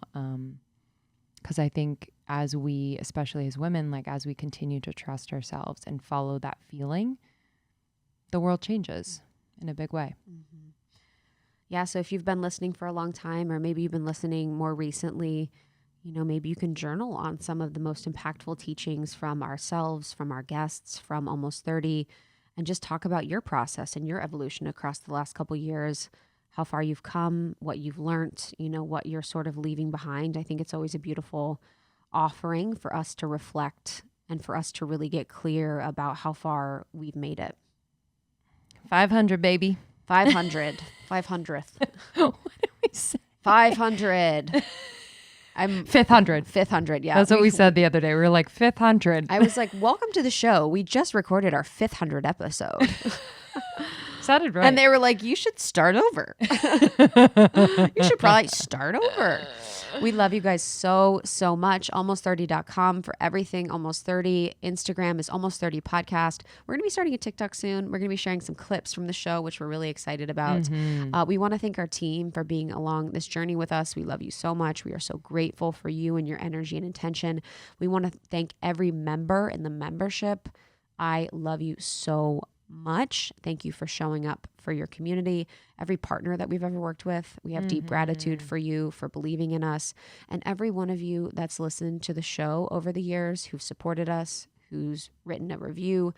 S2: 'Cause I think as we, especially as women, like as we continue to trust ourselves and follow that feeling, the world changes in a big way.
S1: Mm-hmm. Yeah. So if you've been listening for a long time, or maybe you've been listening more recently, you know, maybe you can journal on some of the most impactful teachings from ourselves, from our guests, from Almost 30, and just talk about your process and your evolution across the last couple of years, how far you've come, what you've learned, you know, what you're sort of leaving behind. I think it's always a beautiful offering for us to reflect and for us to really get clear about how far we've made it.
S2: 500, baby.
S1: 500. 500th.
S2: What did we say?
S1: 500. I'm
S2: 500.
S1: 500. Yeah.
S2: That's what we said the other day. We were like 500.
S1: I was like, welcome to the show. We just recorded our 500th episode.
S2: Sounded right.
S1: And they were like, you should start over. You should probably start over. We love you guys so, so much. Almost30.com for everything Almost 30. Instagram is Almost 30 Podcast. We're going to be starting a TikTok soon. We're going to be sharing some clips from the show, which we're really excited about. Mm-hmm. We want to thank our team for being along this journey with us. We love you so much. We are so grateful for you and your energy and intention. We want to thank every member in the membership. I love you so much. Thank you for showing up for your community. Every partner that we've ever worked with, we have deep gratitude for you, for believing in us. And every one of you that's listened to the show over the years, who've supported us, who's written a review,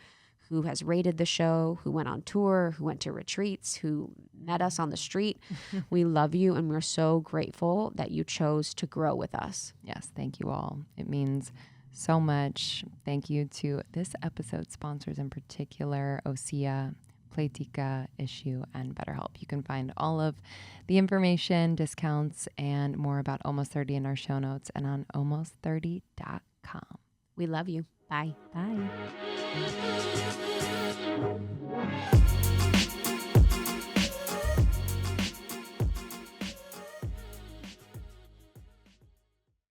S1: who has rated the show, who went on tour, who went to retreats, who met us on the street. We love you, and we're so grateful that you chose to grow with us.
S2: Yes, thank you all. It means so much. Thank you to this episode's sponsors, in particular, Osea, Playtika, Issue, and BetterHelp. You can find all of the information, discounts, and more about Almost 30 in our show notes and on almost30.com.
S1: We love you. Bye.
S2: Bye.